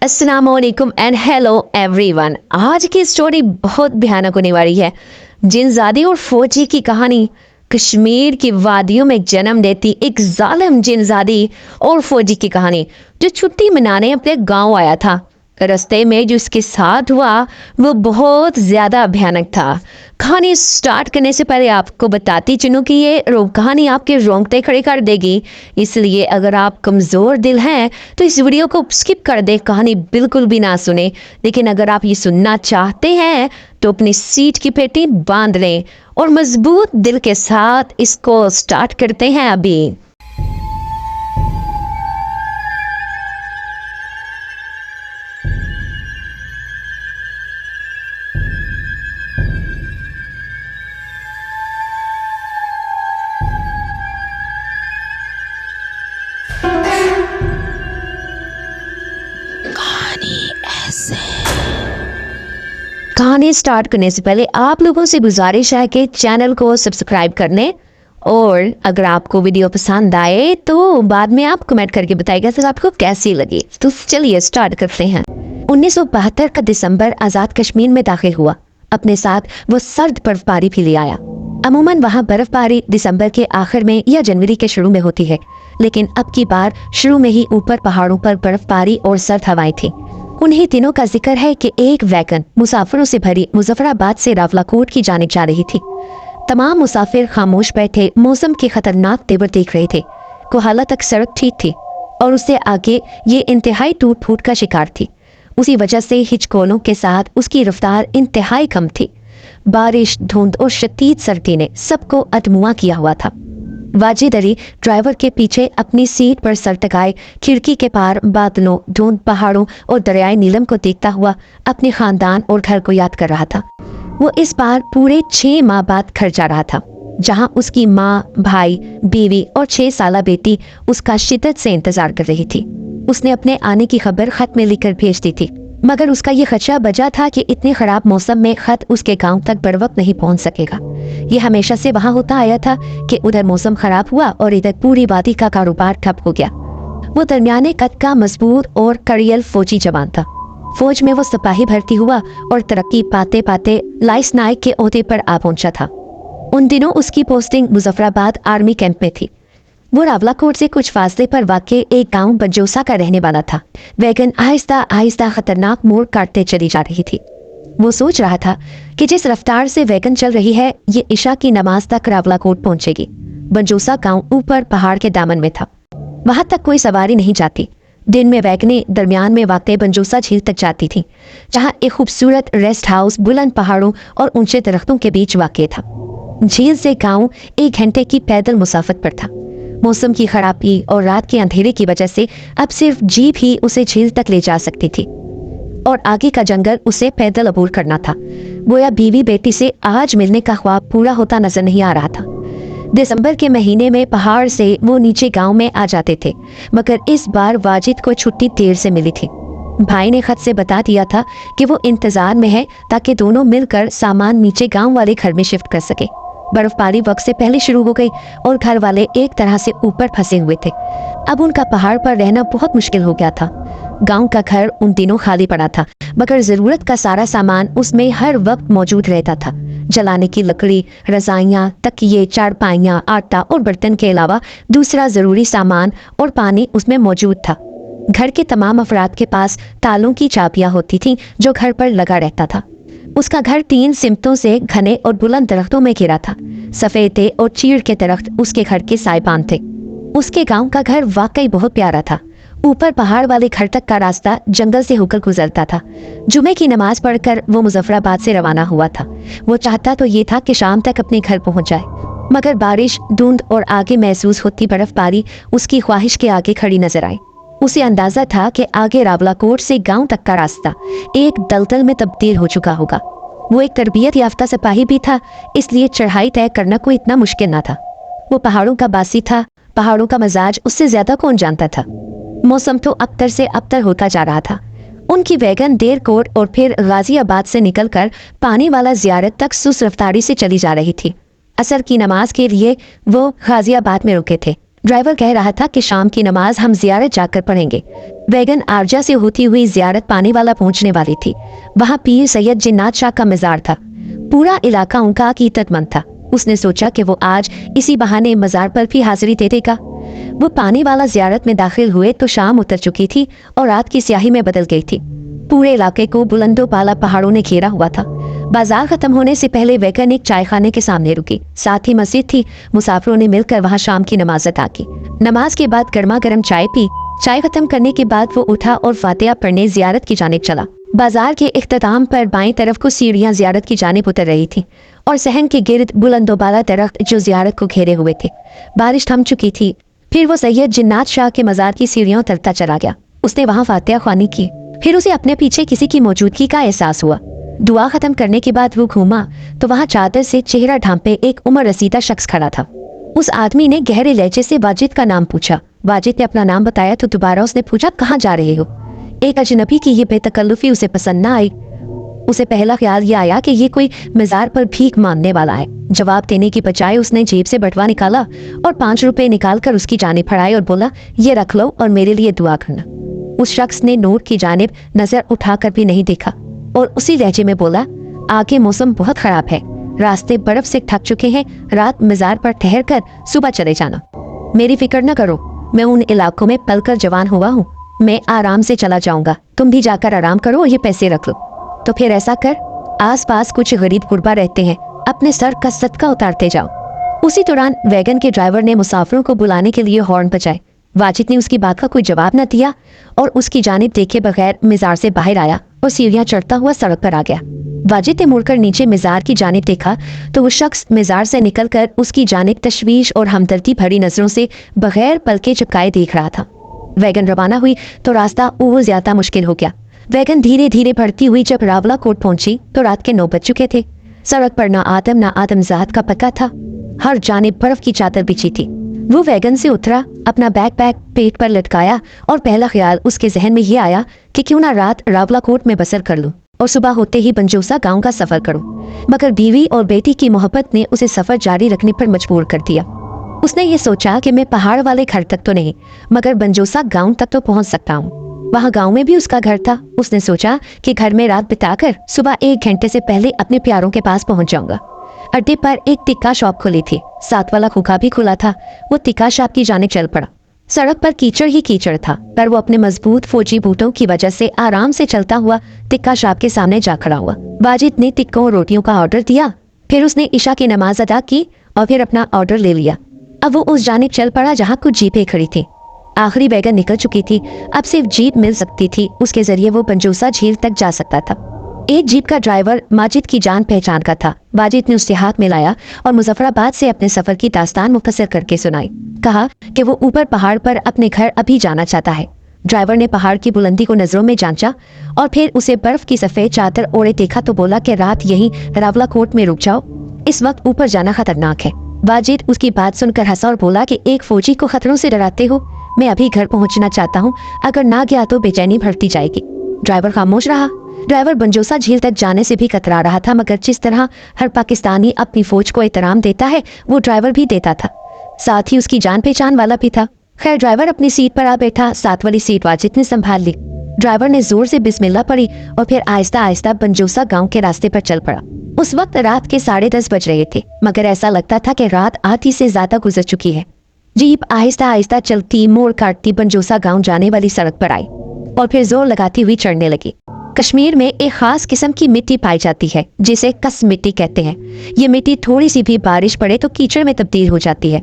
अस्सलाम वालेकुम and hello everyone. आज की स्टोरी बहुत भयानक होने वाली है। जिनजादी और फौजी की कहानी कश्मीर की वादियों में जन्म देती एक जालिम जिनजादी और फौजी की कहानी जो छुट्टी मनाने अपने गांव आया था। रास्ते में जो इसके साथ हुआ वो बहुत ज़्यादा भयानक था। कहानी स्टार्ट करने से पहले आपको बताती चलूँ कि ये कहानी आपके रोंगटे खड़े कर देगी, इसलिए अगर आप कमज़ोर दिल हैं तो इस वीडियो को स्किप कर दें, कहानी बिल्कुल भी ना सुने। लेकिन अगर आप ये सुनना चाहते हैं तो अपनी सीट की पेटी बांध लें और मजबूत दिल के साथ इसको स्टार्ट करते हैं अभी। कहानी स्टार्ट करने से पहले आप लोगों से गुजारिश है कि चैनल को सब्सक्राइब कर लें और अगर आपको वीडियो पसंद आए तो बाद में आप कमेंट करके बताइएगा कि आपको कैसी लगी। तो चलिए स्टार्ट करते हैं। 1972 का दिसंबर आज़ाद कश्मीर में दाखिल हुआ। अपने साथ वो सर्द बर्फबारी भी ले आया। अमूमन वहाँ बर्फबारी दिसंबर के आखिर में या जनवरी के शुरू में होती है, लेकिन अब की बार शुरू में ही ऊपर पहाड़ों पर बर्फबारी और सर्द हवाएं थी। उन्हीं दिनों का जिक्र है कि एक वैगन मुसाफिरों से भरी मुजफ्फराबाद से रावलाकोट की जानिब जा रही थी। तमाम मुसाफिर खामोश बैठे मौसम के खतरनाक तेवर देख रहे थे। कोहाला तक सड़क ठीक थी और उससे आगे ये इंतहाई टूट फूट का शिकार थी। उसी वजह से हिचकोलों के साथ उसकी रफ्तार इंतहाई कम थी। बारिश, धुंध और शदीद सर्दी ने सबको अधमुआ किया हुआ था। वाजिद अली ड्राइवर के पीछे अपनी सीट पर सर टकाए खिड़की के पार बादलों, धुंध, पहाड़ों और दरियाए नीलम को देखता हुआ अपने खानदान और घर को याद कर रहा था। वो इस बार पूरे 6 माह बाद घर जा रहा था, जहां उसकी माँ, भाई, बीवी और 6 साला बेटी उसका शिद्दत से इंतजार कर रही थी। उसने अपने आने की खबर खत में लिखकर भेज दी थी, मगर उसका ये खदशा बजा था कि इतने खराब मौसम में खत उसके गांव तक बर वक्त नहीं पहुंच सकेगा। ये हमेशा से वहां होता आया था कि उधर मौसम खराब हुआ और इधर पूरी वादी का कारोबार ठप हो गया। वो दरमियाने कद का मजबूत और कड़ियल फौजी जवान था। फौज में वो सिपाही भर्ती हुआ और तरक्की पाते पाते लाइस नायक के ओहदे पर आ पहुंचा था। उन दिनों उसकी पोस्टिंग मुजफ्फराबाद आर्मी कैंप में थी। वो रावलाकोट से कुछ फासले पर वाक़े एक गांव बंजोसा का रहने वाला था। वैगन आहिस्ता आहिस्ता खतरनाक मोड़ काटते चली जा रही थी। वो सोच रहा था कि जिस रफ्तार से वैगन चल रही है ये इशा की नमाज तक रावलाकोट पहुंचेगी। बंजोसा गांव ऊपर पहाड़ के दामन में था। वहां तक कोई सवारी नहीं जाती। दिन में वैगनें दरमियान में वाक़े बंजोसा झील तक जाती थी, जहाँ एक खूबसूरत रेस्ट हाउस बुलंद पहाड़ों और ऊंचे दरख्तों के बीच वाक़ था। झील से गाँव 1 घंटे की पैदल मुसाफत पर था। मौसम की खराबी और रात के अंधेरे की वजह से अब सिर्फ जीप ही उसे झील तक ले जा सकती थी और आगे का जंगल उसे पैदल अबूर करना था। गोया बीवी बेटी से आज मिलने का ख्वाब पूरा होता नजर नहीं आ रहा था। दिसंबर के महीने में पहाड़ से वो नीचे गांव में आ जाते थे, मगर इस बार वाजिद को छुट्टी देर से मिली थी। भाई ने खत से बता दिया था कि वो इंतजार में है ताकि दोनों मिलकर सामान नीचे गाँव वाले घर में शिफ्ट कर सके। बर्फबारी वक्त से पहले शुरू हो गई और घर वाले एक तरह से ऊपर फंसे हुए थे। अब उनका पहाड़ पर रहना बहुत मुश्किल हो गया था। गांव का घर उन दिनों खाली पड़ा था, मगर जरूरत का सारा सामान उसमें हर वक्त मौजूद रहता था। जलाने की लकड़ी, रजाइयाँ, तकिए, चारपाइयाँ, आटा और बर्तन के अलावा दूसरा जरूरी सामान और पानी उसमें मौजूद था। घर के तमाम अफराद के पास तालों की चाबियाँ होती थीं जो घर पर लगा रहता था। उसका घर 3 सिमतों से घने और बुलंद दरख्तों में घिरा था। सफेदे और चीड़ के दरख्त उसके घर के साइबान थे। उसके गांव का घर वाकई बहुत प्यारा था। ऊपर पहाड़ वाले घर तक का रास्ता जंगल से होकर गुजरता था। जुमे की नमाज पढ़कर वो मुजफ्फराबाद से रवाना हुआ था। वो चाहता तो ये था कि शाम तक अपने घर पहुंच जाए, मगर बारिश, धुंध और आगे महसूस होती बर्फबारी उसकी ख्वाहिश के आगे खड़ी नजर आई। उसे अंदाजा था कि आगे रावलाकोट से गांव तक का रास्ता एक दलदल में तब्दील हो चुका होगा। वो एक तरबियत याफ्ता सिपाही भी था, इसलिए चढ़ाई तय करना कोई इतना मुश्किल ना था। वो पहाड़ों का बासी था, पहाड़ों का मजाज उससे ज्यादा कौन जानता था। मौसम तो अबतर से अबतर होता जा रहा था। उनकी वैगन देरकोट और फिर गाजियाबाद से निकलकर पानी वाला जियारत तक सुस्त रफ्तारी से चली जा रही थी। असर की नमाज के लिए वो गाजियाबाद में रुके थे, ड्राइवर कह रहा था कि शाम की नमाज हम जियारत जाकर पढ़ेंगे। वैगन आरजा से होती हुई जियारत पाने वाला पहुंचने वाली थी। वहां पीर सैयद जिन्नात शाह का मजार था। पूरा इलाका उनका अकीदतमंद था। उसने सोचा कि वो आज इसी बहाने मजार पर भी हाजिरी दे देगा। वो पानी वाला जियारत में दाखिल हुए तो शाम उतर चुकी थी और रात की स्याही में बदल गई थी। पूरे इलाके को बुलंदो बाला पहाड़ों ने घेरा हुआ था। बाजार खत्म होने से पहले वैगन एक चाय खाने के सामने रुकी। साथ ही मस्जिद थी। मुसाफिरों ने मिलकर वहां शाम की नमाज अदा की। नमाज के बाद गर्मा गर्म चाय पी। चाय खत्म करने के बाद वो उठा और फातिहा पढ़ने जियारत की जानिब चला। बाजार के इख्तिताम पर बाईं तरफ को सीढ़ियां जियारत की जानिब उतर रही थी और सहन के गिर्द बुलंदोबाला दरख्त जो जियारत को घेरे हुए थे। बारिश थम चुकी थी। फिर वो सैयद जिन्नात शाह के मजार की सीढ़ियों उतरता चला गया। उसने वहां फातिहा ख्वानी की। फिर उसे अपने पीछे किसी की मौजूदगी का एहसास हुआ। दुआ खत्म करने के बाद वो घूमा तो वहां चादर से चेहरा ढांपे एक उम्र रसीदा शख्स खड़ा था। उस आदमी ने गहरे लहजे से वाजिद का नाम पूछा। वाजिद ने अपना नाम बताया तो दोबारा उसने पूछा, कहाँ जा रहे हो? एक अजनबी की ये बेतकल्लुफी उसे पसंद न आई। उसे पहला ख्याल ये आया कि ये कोई मजार पर भीख मांगने वाला है। जवाब देने की बजाय उसने जेब से बटवा निकाला और 5 रुपए निकालकर उसकी जानिब फड़ाए और बोला, ये रख लो और मेरे लिए दुआ करना। उस शख्स ने नोट की जानिब नजर उठाकर भी नहीं देखा और उसी लहजे में बोला, आगे मौसम बहुत खराब है, रास्ते बर्फ से थक चुके हैं, रात मजार पर ठहर कर सुबह चले जाना। मेरी फिक्र न करो, मैं उन इलाकों में पलकर जवान हुआ हूँ, मैं आराम से चला जाऊंगा, तुम भी जाकर आराम करो और ये पैसे रख लो। तो फिर ऐसा कर, आस पास कुछ गरीब गुरबा रहते हैं, अपने सर का सदका उतारते जाओ। उसी दौरान वैगन के ड्राइवर ने मुसाफिरों को बुलाने के लिए हॉर्न बजाए। वाजिद ने उसकी बात का कोई जवाब न दिया और उसकी जानिब देखे बगैर मजार से बाहर आया और सीढ़ियां चढ़ता हुआ सड़क पर आ गया। वाजिद ने मुड़कर नीचे मजार की जानिब देखा तो वो शख्स मजार से निकलकर उसकी जानिब तशवीश और हमदर्दी भरी नजरों से बगैर पलके चिपकाए देख रहा था। वैगन रवाना हुई तो रास्ता और ज्यादा मुश्किल हो गया। वैगन धीरे धीरे बढ़ती हुई जब रावला कोट पहुंची तो रात के 9 बज चुके थे। सड़क पर ना आदमजात का पक्का था। हर जानिब बर्फ की चादर बिछी थी। वो वैगन से उतरा, अपना बैकपैक पेट पर लटकाया और पहला ख्याल उसके जहन में ये आया कि क्यों ना रात रावला कोट में बसर कर लूं और सुबह होते ही बनजोसा गांव का सफर करूं। मगर बीवी और बेटी की मोहब्बत ने उसे सफर जारी रखने पर मजबूर कर दिया। उसने ये सोचा कि मैं पहाड़ वाले घर तक तो नहीं मगर बनजोसा गांव तक तो पहुंच सकता हूँ। वहाँ गांव में भी उसका घर था। उसने सोचा कि घर में रात बिताकर सुबह 1 घंटे से पहले अपने प्यारों के पास पहुंच जाऊंगा। अड्डे पर एक टिक्का शॉप खुली थी। साथ वाला खोखा भी खुला था। वो टिक्का शॉप की जाने चल पड़ा। सड़क पर कीचड़ ही कीचड़ था, पर वो अपने मजबूत फौजी बूटों की वजह से आराम से चलता हुआ टिक्का शॉप के सामने जा खड़ा हुआ। वाजिद ने टिक्कों और रोटियों का ऑर्डर दिया। फिर उसने इशा की नमाज अदा की और फिर अपना ऑर्डर ले लिया। अब वो उस जानिब चल पड़ा जहाँ कुछ जीपें खड़ी थी। आखिरी वैगन निकल चुकी थी। अब सिर्फ जीप मिल सकती थी, उसके जरिए वो बनजोसा झील तक जा सकता था। एक जीप का ड्राइवर माजिद की जान पहचान का था। वाजिद ने उससे हाथ मिलाया और मुजफ्फराबाद से अपने सफर की दास्तान मुख्तसर करके सुनाई। कहा कि वो ऊपर पहाड़ पर अपने घर अभी जाना चाहता है। ड्राइवर ने पहाड़ की बुलंदी को नजरों में जांचा और फिर उसे बर्फ की सफेद चादर ओढ़े देखा तो बोला कि रात यहीं रावला कोट में रुक जाओ, इस वक्त ऊपर जाना खतरनाक है। वाजिद उसकी बात सुनकर हंसा और बोला कि एक फौजी को खतरों से डराते हो, मैं अभी घर पहुंचना चाहता हूँ, अगर ना गया तो बेचैनी बढ़ती जाएगी। ड्राइवर खामोश रहा। ड्राइवर बनजोसा झील तक जाने से भी कतरा रहा था, मगर जिस तरह हर पाकिस्तानी अपनी फौज को एहतराम देता है वो ड्राइवर भी देता था। साथ ही उसकी जान पहचान वाला भी था। खैर ड्राइवर अपनी सीट पर आ बैठा। साथ वाली सीट वाजिद ने संभाल ली। ड्राइवर ने जोर से बिस्मिल्लाह पढ़ी और फिर आहिस्ता आहिस्ता बनजोसा गांव के रास्ते पर चल पड़ा। उस वक्त रात के 10:30 बज रहे थे, मगर ऐसा लगता था कि रात आधी से ज्यादा गुजर चुकी है। जीप आहिस्ता आहिस्ता चलती मोड़ काटती बनजोसा गांव जाने वाली सड़क पर आई और फिर जोर लगाती हुई चढ़ने लगी। कश्मीर में एक खास किस्म की मिट्टी पाई जाती है जिसे कस मिट्टी कहते हैं। ये मिट्टी थोड़ी सी भी बारिश पड़े तो कीचड़ में तब्दील हो जाती है।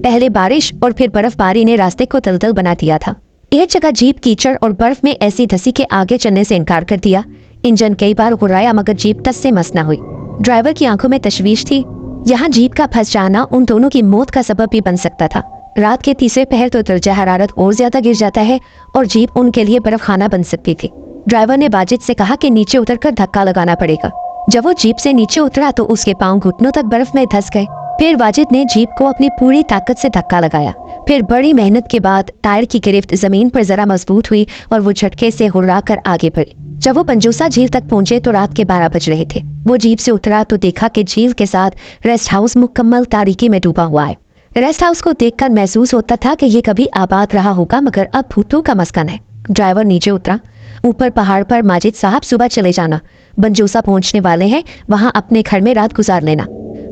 पहले बारिश और फिर बर्फबारी ने रास्ते को दलदल बना दिया था। एक जगह जीप कीचड़ और बर्फ में ऐसी धसी के आगे चलने से इनकार कर दिया। इंजन कई बार घुराया मगर जीप टस से मस न हुई। ड्राइवर की आंखों में तशवीश थी। यहाँ जीप का फंस जाना उन दोनों की मौत का सबब भी बन सकता था। रात के तीसरे पहर तो दर्जा हरारत और ज्यादा गिर जाता है और जीप उनके लिए बर्फ खाना बन सकती थी। ड्राइवर ने वाजिद से कहा कि नीचे उतरकर धक्का लगाना पड़ेगा। जब वो जीप से नीचे उतरा तो उसके पांव घुटनों तक बर्फ में धंस गए। फिर वाजिद ने जीप को अपनी पूरी ताकत से धक्का लगाया। फिर बड़ी मेहनत के बाद टायर की गिरफ्त जमीन पर जरा मजबूत हुई और वो झटके से हुर्रा कर आगे बढ़ी। जब वो बनजोसा झील तक पहुंचे तो रात के 12 बज रहे थे। वो जीप से उतरा तो देखा कि झील के साथ रेस्ट हाउस मुकम्मल तारीकी में डूबा हुआ है। रेस्ट हाउस को देखकर महसूस होता था कि ये कभी आबाद रहा होगा, मगर अब भूतों का मस्कन है। ड्राइवर नीचे उतरा। ऊपर पहाड़ पर माजिद साहब सुबह चले जाना, बनजोसा पहुंचने वाले हैं, वहां अपने घर में रात गुजार लेना।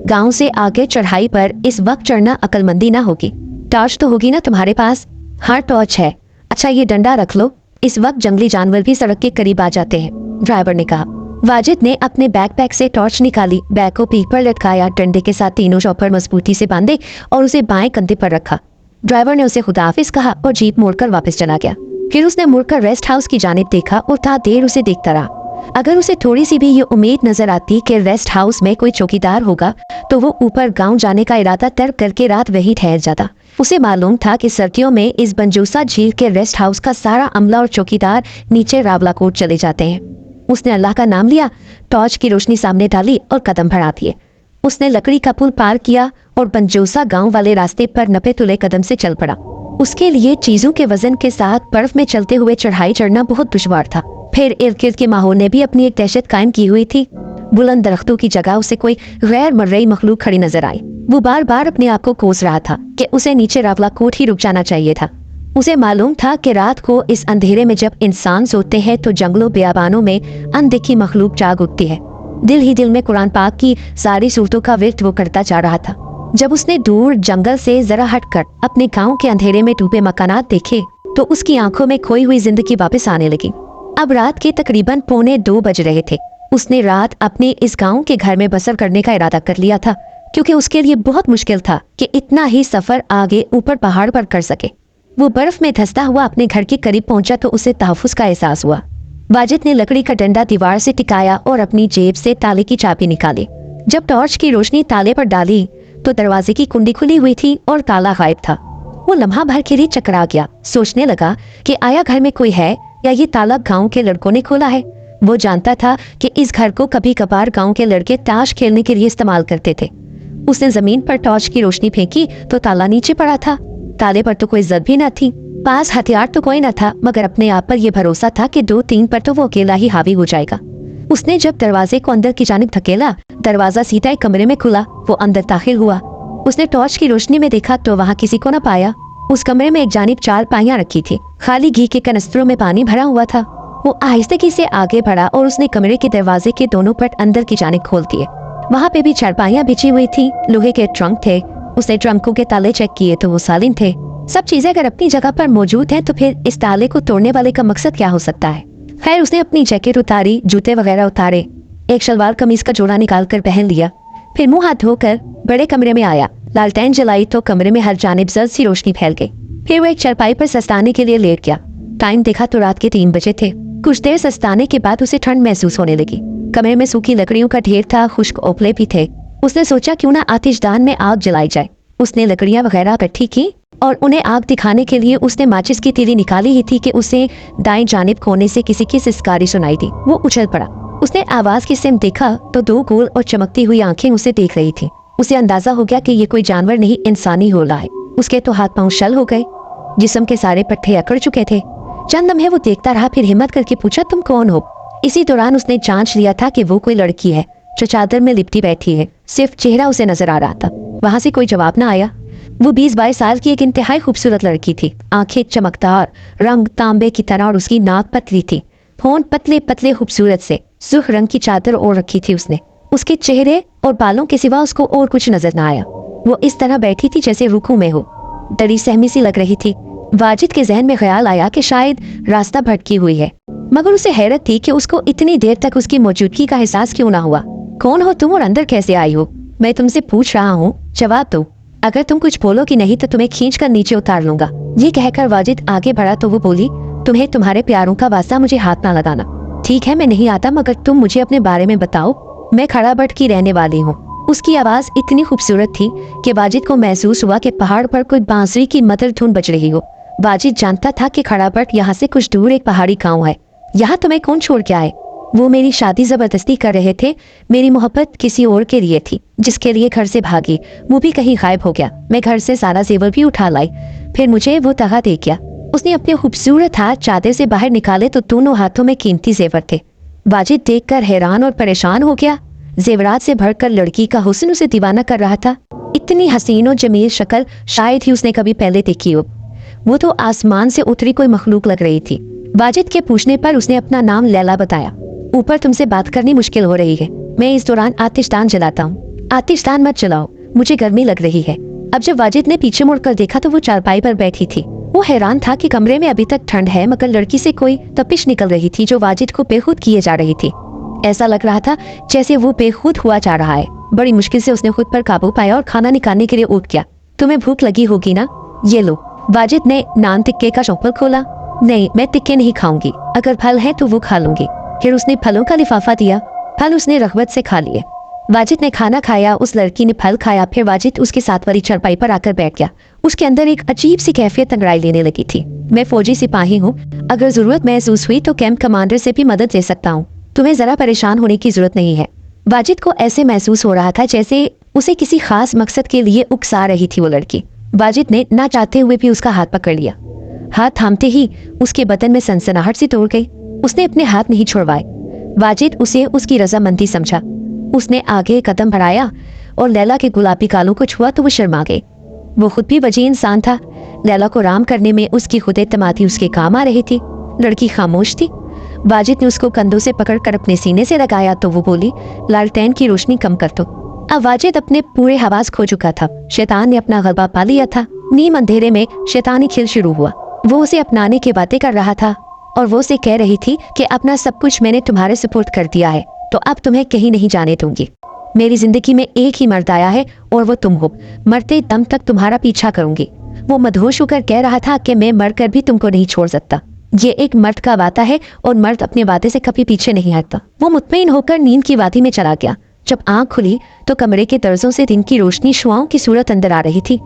गांव से आगे चढ़ाई पर इस वक्त चढ़ना अक्लमंदी ना होगी। टॉर्च तो होगी ना तुम्हारे पास? हाँ टॉर्च है। अच्छा ये डंडा रख लो, इस वक्त जंगली जानवर भी सड़क के करीब आ जाते हैं, ड्राइवर ने कहा। वाजिद ने अपने बैकपैक से टॉर्च निकाली, बैग को पीठ पर लटकाया, डंडे के साथ तीनों चौपर मजबूती से बांधे और उसे बाएं कंधे पर रखा। ड्राइवर ने उसे खुदाफिज कहा और जीप मोड़कर वापस चला गया। फिर उसने मुड़कर रेस्ट हाउस की जानिब देखा और था देर उसे देखता रहा। अगर उसे थोड़ी सी भी ये उम्मीद नजर आती कि रेस्ट हाउस में कोई चौकीदार होगा तो वो ऊपर गांव जाने का इरादा तर्क करके रात वहीं ठहर जाता। उसे मालूम था कि सर्दियों में इस बनजूसा झील के रेस्ट हाउस का सारा अमला और चौकीदार नीचे रावलाकोट चले जाते हैं। उसने अल्लाह का नाम लिया, टॉर्च की रोशनी सामने डाली और कदम बढ़ा दिए। उसने लकड़ी का पुल पार किया और बनजोसा गांव वाले रास्ते पर नपे तुले कदम से चल पड़ा। उसके लिए चीजों के वजन के साथ बर्फ में चलते हुए चढ़ाई चढ़ना बहुत दुश्वार था। फिर इर्द गिर्द के माहौल ने भी अपनी एक दहशत कायम की हुई थी। बुलंद दरख्तों की जगह उसे कोई गैर मर्रई मखलूक खड़ी नजर आई। वो बार बार अपने आप को कोस रहा था कि उसे नीचे रावलाकोट ही रुक जाना चाहिए था। उसे मालूम था कि रात को इस अंधेरे में जब इंसान सोते हैं तो जंगलों बेआबानों में अनदेखी मखलूक जाग उठती है। दिल ही दिल में कुरान पाक की सारी सूरतों का विर्द वो करता जा रहा था। जब उसने दूर जंगल से जरा हटकर अपने गांव के अंधेरे में डूबे मकानात देखे तो उसकी आंखों में खोई हुई जिंदगी वापस आने लगी। अब रात के तकरीबन 1:45 बज रहे थे। उसने रात अपने इस गांव के घर में बसर करने का इरादा कर लिया था, क्योंकि उसके लिए बहुत मुश्किल था कि इतना ही सफर आगे ऊपर पहाड़ पर कर सके। वो बर्फ में धंसता हुआ अपने घर के करीब पहुंचा तो उसे तहफ्फुज़ का एहसास हुआ। वाजिद ने लकड़ी का डंडा दीवार से टिकाया और अपनी जेब से ताले की चाबी निकाली। जब टॉर्च की रोशनी ताले पर डाली तो दरवाजे की कुंडी खुली हुई थी और ताला गायब था। वो लम्हा भर के लिए चकरा गया, सोचने लगा कि आया घर में कोई है या ये ताला गांव के लड़कों ने खोला है। वो जानता था कि इस घर को कभी कभार गांव के लड़के ताश खेलने के लिए इस्तेमाल करते थे। उसने जमीन पर टॉर्च की रोशनी फेंकी तो ताला नीचे पड़ा था। ताले पर तो कोई जद भी न थी, पास हथियार तो कोई न था, मगर अपने आप पर यह भरोसा था कि 2-3 पर तो वो अकेला ही हावी हो जाएगा। उसने जब दरवाजे को अंदर की जानिब धकेला, दरवाजा सीधा एक कमरे में खुला। वो अंदर दाखिल हुआ। उसने टॉर्च की रोशनी में देखा तो वहाँ किसी को न पाया। उस कमरे में एक जानिब 4 पाइयां रखी थी, खाली घी के कनस्तरों में पानी भरा हुआ था। वो आहिस्ते से आगे बढ़ा और उसने कमरे के दरवाजे के दोनों पट अंदर की जानिब खोल दिए। वहाँ पे भी 4 पाइयां बिछी हुई थी, लोहे के ट्रंक थे। उसने ट्रंकों के ताले चेक किए तो वो सालिम थे। सब चीजें अगर अपनी जगह पर मौजूद हैं तो फिर इस ताले को तोड़ने वाले का मकसद क्या हो सकता है। खैर उसने अपनी जैकेट उतारी, जूते वगैरह उतारे, एक शलवार कमीज का जोड़ा निकाल कर पहन लिया। फिर मुंह हाथ धोकर बड़े कमरे में आया। लालटेन जलाई तो कमरे में हर जानिब जल्द सी रोशनी फैल गई। फिर वो एक चारपाई पर सस्ताने के लिए लेट गया। टाइम देखा तो रात के 3 बजे थे। कुछ देर सस्ताने के बाद उसे ठंड महसूस होने लगी। कमरे में सूखी लकड़ियों का ढेर था, खुश्क ओपले भी थे। उसने सोचा क्यों ना आतिशदान में आग जलाई जाए। उसने लकड़ियां वगैरह इकट्ठी की और उन्हें आग दिखाने के लिए उसने माचिस की तीली निकाली ही थी कि उसे दाएं जानिब कोने से किसी की सिसकारी सुनाई दी। वो उछल पड़ा। उसने आवाज की सिम देखा तो 2 गोल और चमकती हुई आंखें उसे देख रही थी। उसे अंदाजा हो गया कि ये कोई जानवर नहीं, इंसानी होला है। उसके तो हाथ पांव शल हो गए, जिस्म के सारे पट्टे अकड़ चुके थे। चंद लम्हे वो देखता रहा, फिर हिम्मत करके पूछा, तुम कौन हो? इसी दौरान उसने जांच लिया था कि वो कोई लड़की है जो चादर में लिपटी बैठी है। सिर्फ चेहरा उसे नजर आ रहा था। वहां से कोई जवाब न आया। वो 20-22 साल की एक इंतहाई खूबसूरत लड़की थी। आंखें चमकदार, रंग तांबे की तरह और उसकी नाक पतली थी। होंठ पतले पतले खूबसूरत से सुर्ख रंग की चादर ओढ़ रखी थी उसने। उसके चेहरे और बालों के सिवा उसको और कुछ नजर न आया। वो इस तरह बैठी थी जैसे रुकू में हो, डरी सहमी सी लग रही थी। वाजिद के जहन में ख्याल आया कि शायद रास्ता भटकी हुई है, मगर उसे हैरत थी कि उसको इतनी देर तक उसकी मौजूदगी का एहसास क्यों ना हुआ। कौन हो तुम और अंदर कैसे आई हो? मैं तुमसे पूछ रहा हूँ, जवाब दो। अगर तुम कुछ बोलोगी नहीं तो तुम्हें खींच कर नीचे उतार लूंगा। ये कहकर वाजिद आगे बढ़ा तो वो बोली, तुम्हें तुम्हारे प्यारों का वास्ता मुझे हाथ ना लगाना। ठीक है मैं नहीं आता, मगर तुम मुझे अपने बारे में बताओ। मैं खड़ाबट की रहने वाली हूँ। उसकी आवाज इतनी खूबसूरत थी कि वाजिद को महसूस हुआ कि पहाड़ पर कोई बांसुरी की मधुर धुन बज रही हो। वाजिद जानता था कि खड़ाबट यहाँ से कुछ दूर एक पहाड़ी गांव है। यहाँ तुम्हें कौन छोड़ के आए? वो मेरी शादी जबरदस्ती कर रहे थे। मेरी मोहब्बत किसी और के लिए थी, जिसके लिए घर से भागी। वो भी कहीं गायब हो गया। मैं घर से सारा जेवर भी उठा लाई, फिर मुझे वो तगा दे गया। उसने अपने खूबसूरत हाथ चादर से बाहर निकाले तो दोनों हाथों में कीमती जेवर थे। वाजिद देखकर हैरान और परेशान हो गया। जेवरात से भरकर लड़की का हुस्न उसे दीवाना कर रहा था। इतनी हसीन और जमील शक्ल शायद ही उसने कभी पहले देखी हो। वो तो आसमान से उतरी कोई मखलूक लग रही थी। वाजिद के पूछने पर उसने अपना नाम लैला बताया। ऊपर तुमसे बात करनी मुश्किल हो रही है, मैं इस दौरान आतिशदान जलाता हूँ। आतिशदान मत जलाओ, मुझे गर्मी लग रही है। अब जब वाजिद ने पीछे मुड़कर देखा तो वो चारपाई पर बैठी थी। वो हैरान था कि कमरे में अभी तक ठंड है, मगर लड़की से कोई तपिश निकल रही थी जो वाजिद को बेखुद किए जा रही थी। ऐसा लग रहा था जैसे वो बेखुद हुआ जा रहा है। बड़ी मुश्किल से उसने खुद पर काबू पाया और खाना निकालने के लिए उठ गया। तुम्हें भूख लगी होगी ना, ये लो। वाजिद ने नान टिक्के का चौपर खोला। नहीं, मैं टिक्के नहीं खाऊंगी, अगर फल है तो वो खा लूंगी। फिर उसने फलों का लिफाफा दिया। फल उसने रग़बत से खा लिए। वाजिद ने खाना खाया, उस लड़की ने फल खाया। फिर वाजिद उसके साथ वाली चारपाई पर आकर बैठ गया। उसके अंदर एक अजीब सी कैफियत अंगड़ाई लेने लगी थी। मैं फौजी सिपाही हूँ, अगर जरूरत महसूस हुई तो कैंप कमांडर से भी मदद ले सकता हूँ। तुम्हें जरा परेशान होने की जरूरत नहीं है। वाजिद को ऐसे महसूस हो रहा था जैसे उसे किसी खास मकसद के लिए उकसा रही थी वो लड़की। वाजिद ने ना चाहते हुए भी उसका हाथ पकड़ लिया। हाथ थामते ही उसके बदन में सनसनाहट सी तोड़ गई। उसने अपने हाथ नहीं छोड़वाए। वाजिद उसे उसकी रजामंदी समझा। उसने आगे कदम बढ़ाया और लैला के गुलाबी गालों को छुआ तो वो शर्मा गई। वो खुद भी वजीह इंसान था। लैला को राम करने में उसकी खुद एतमादी उसके काम आ रही थी। लड़की खामोश थी। वाजिद ने उसको कंधों से पकड़कर अपने सीने से लगाया तो वो बोली, लालटेन की रोशनी कम कर दो। अब वाजिद अपने पूरे हवास खो चुका था। शैतान ने अपना गलबा पा लिया था। नीम अंधेरे में शैतानी खेल शुरू हुआ। वो उसे अपनाने की बातें कर रहा था और वो उसे कह रही थी कि अपना सब कुछ मैंने तुम्हारे सुपुर्द कर दिया है, तो अब तुम्हें कहीं नहीं जाने दूंगी। मेरी जिंदगी में एक ही मर्द आया है और वो तुम हो। मरते दम तक तुम्हारा पीछा करूंगी। वो मदहोश होकर कह रहा था कि मैं मरकर भी तुमको नहीं छोड़ सकता। ये एक मर्द का वादा है और मर्द अपने वादे से कभी पीछे नहीं हटता। वो मुतमईन होकर नींद की वादी में चला गया। जब आंख खुली तो कमरे के दरजों से दिन की रोशनी शुआओं की सूरत अंदर आ रही थी।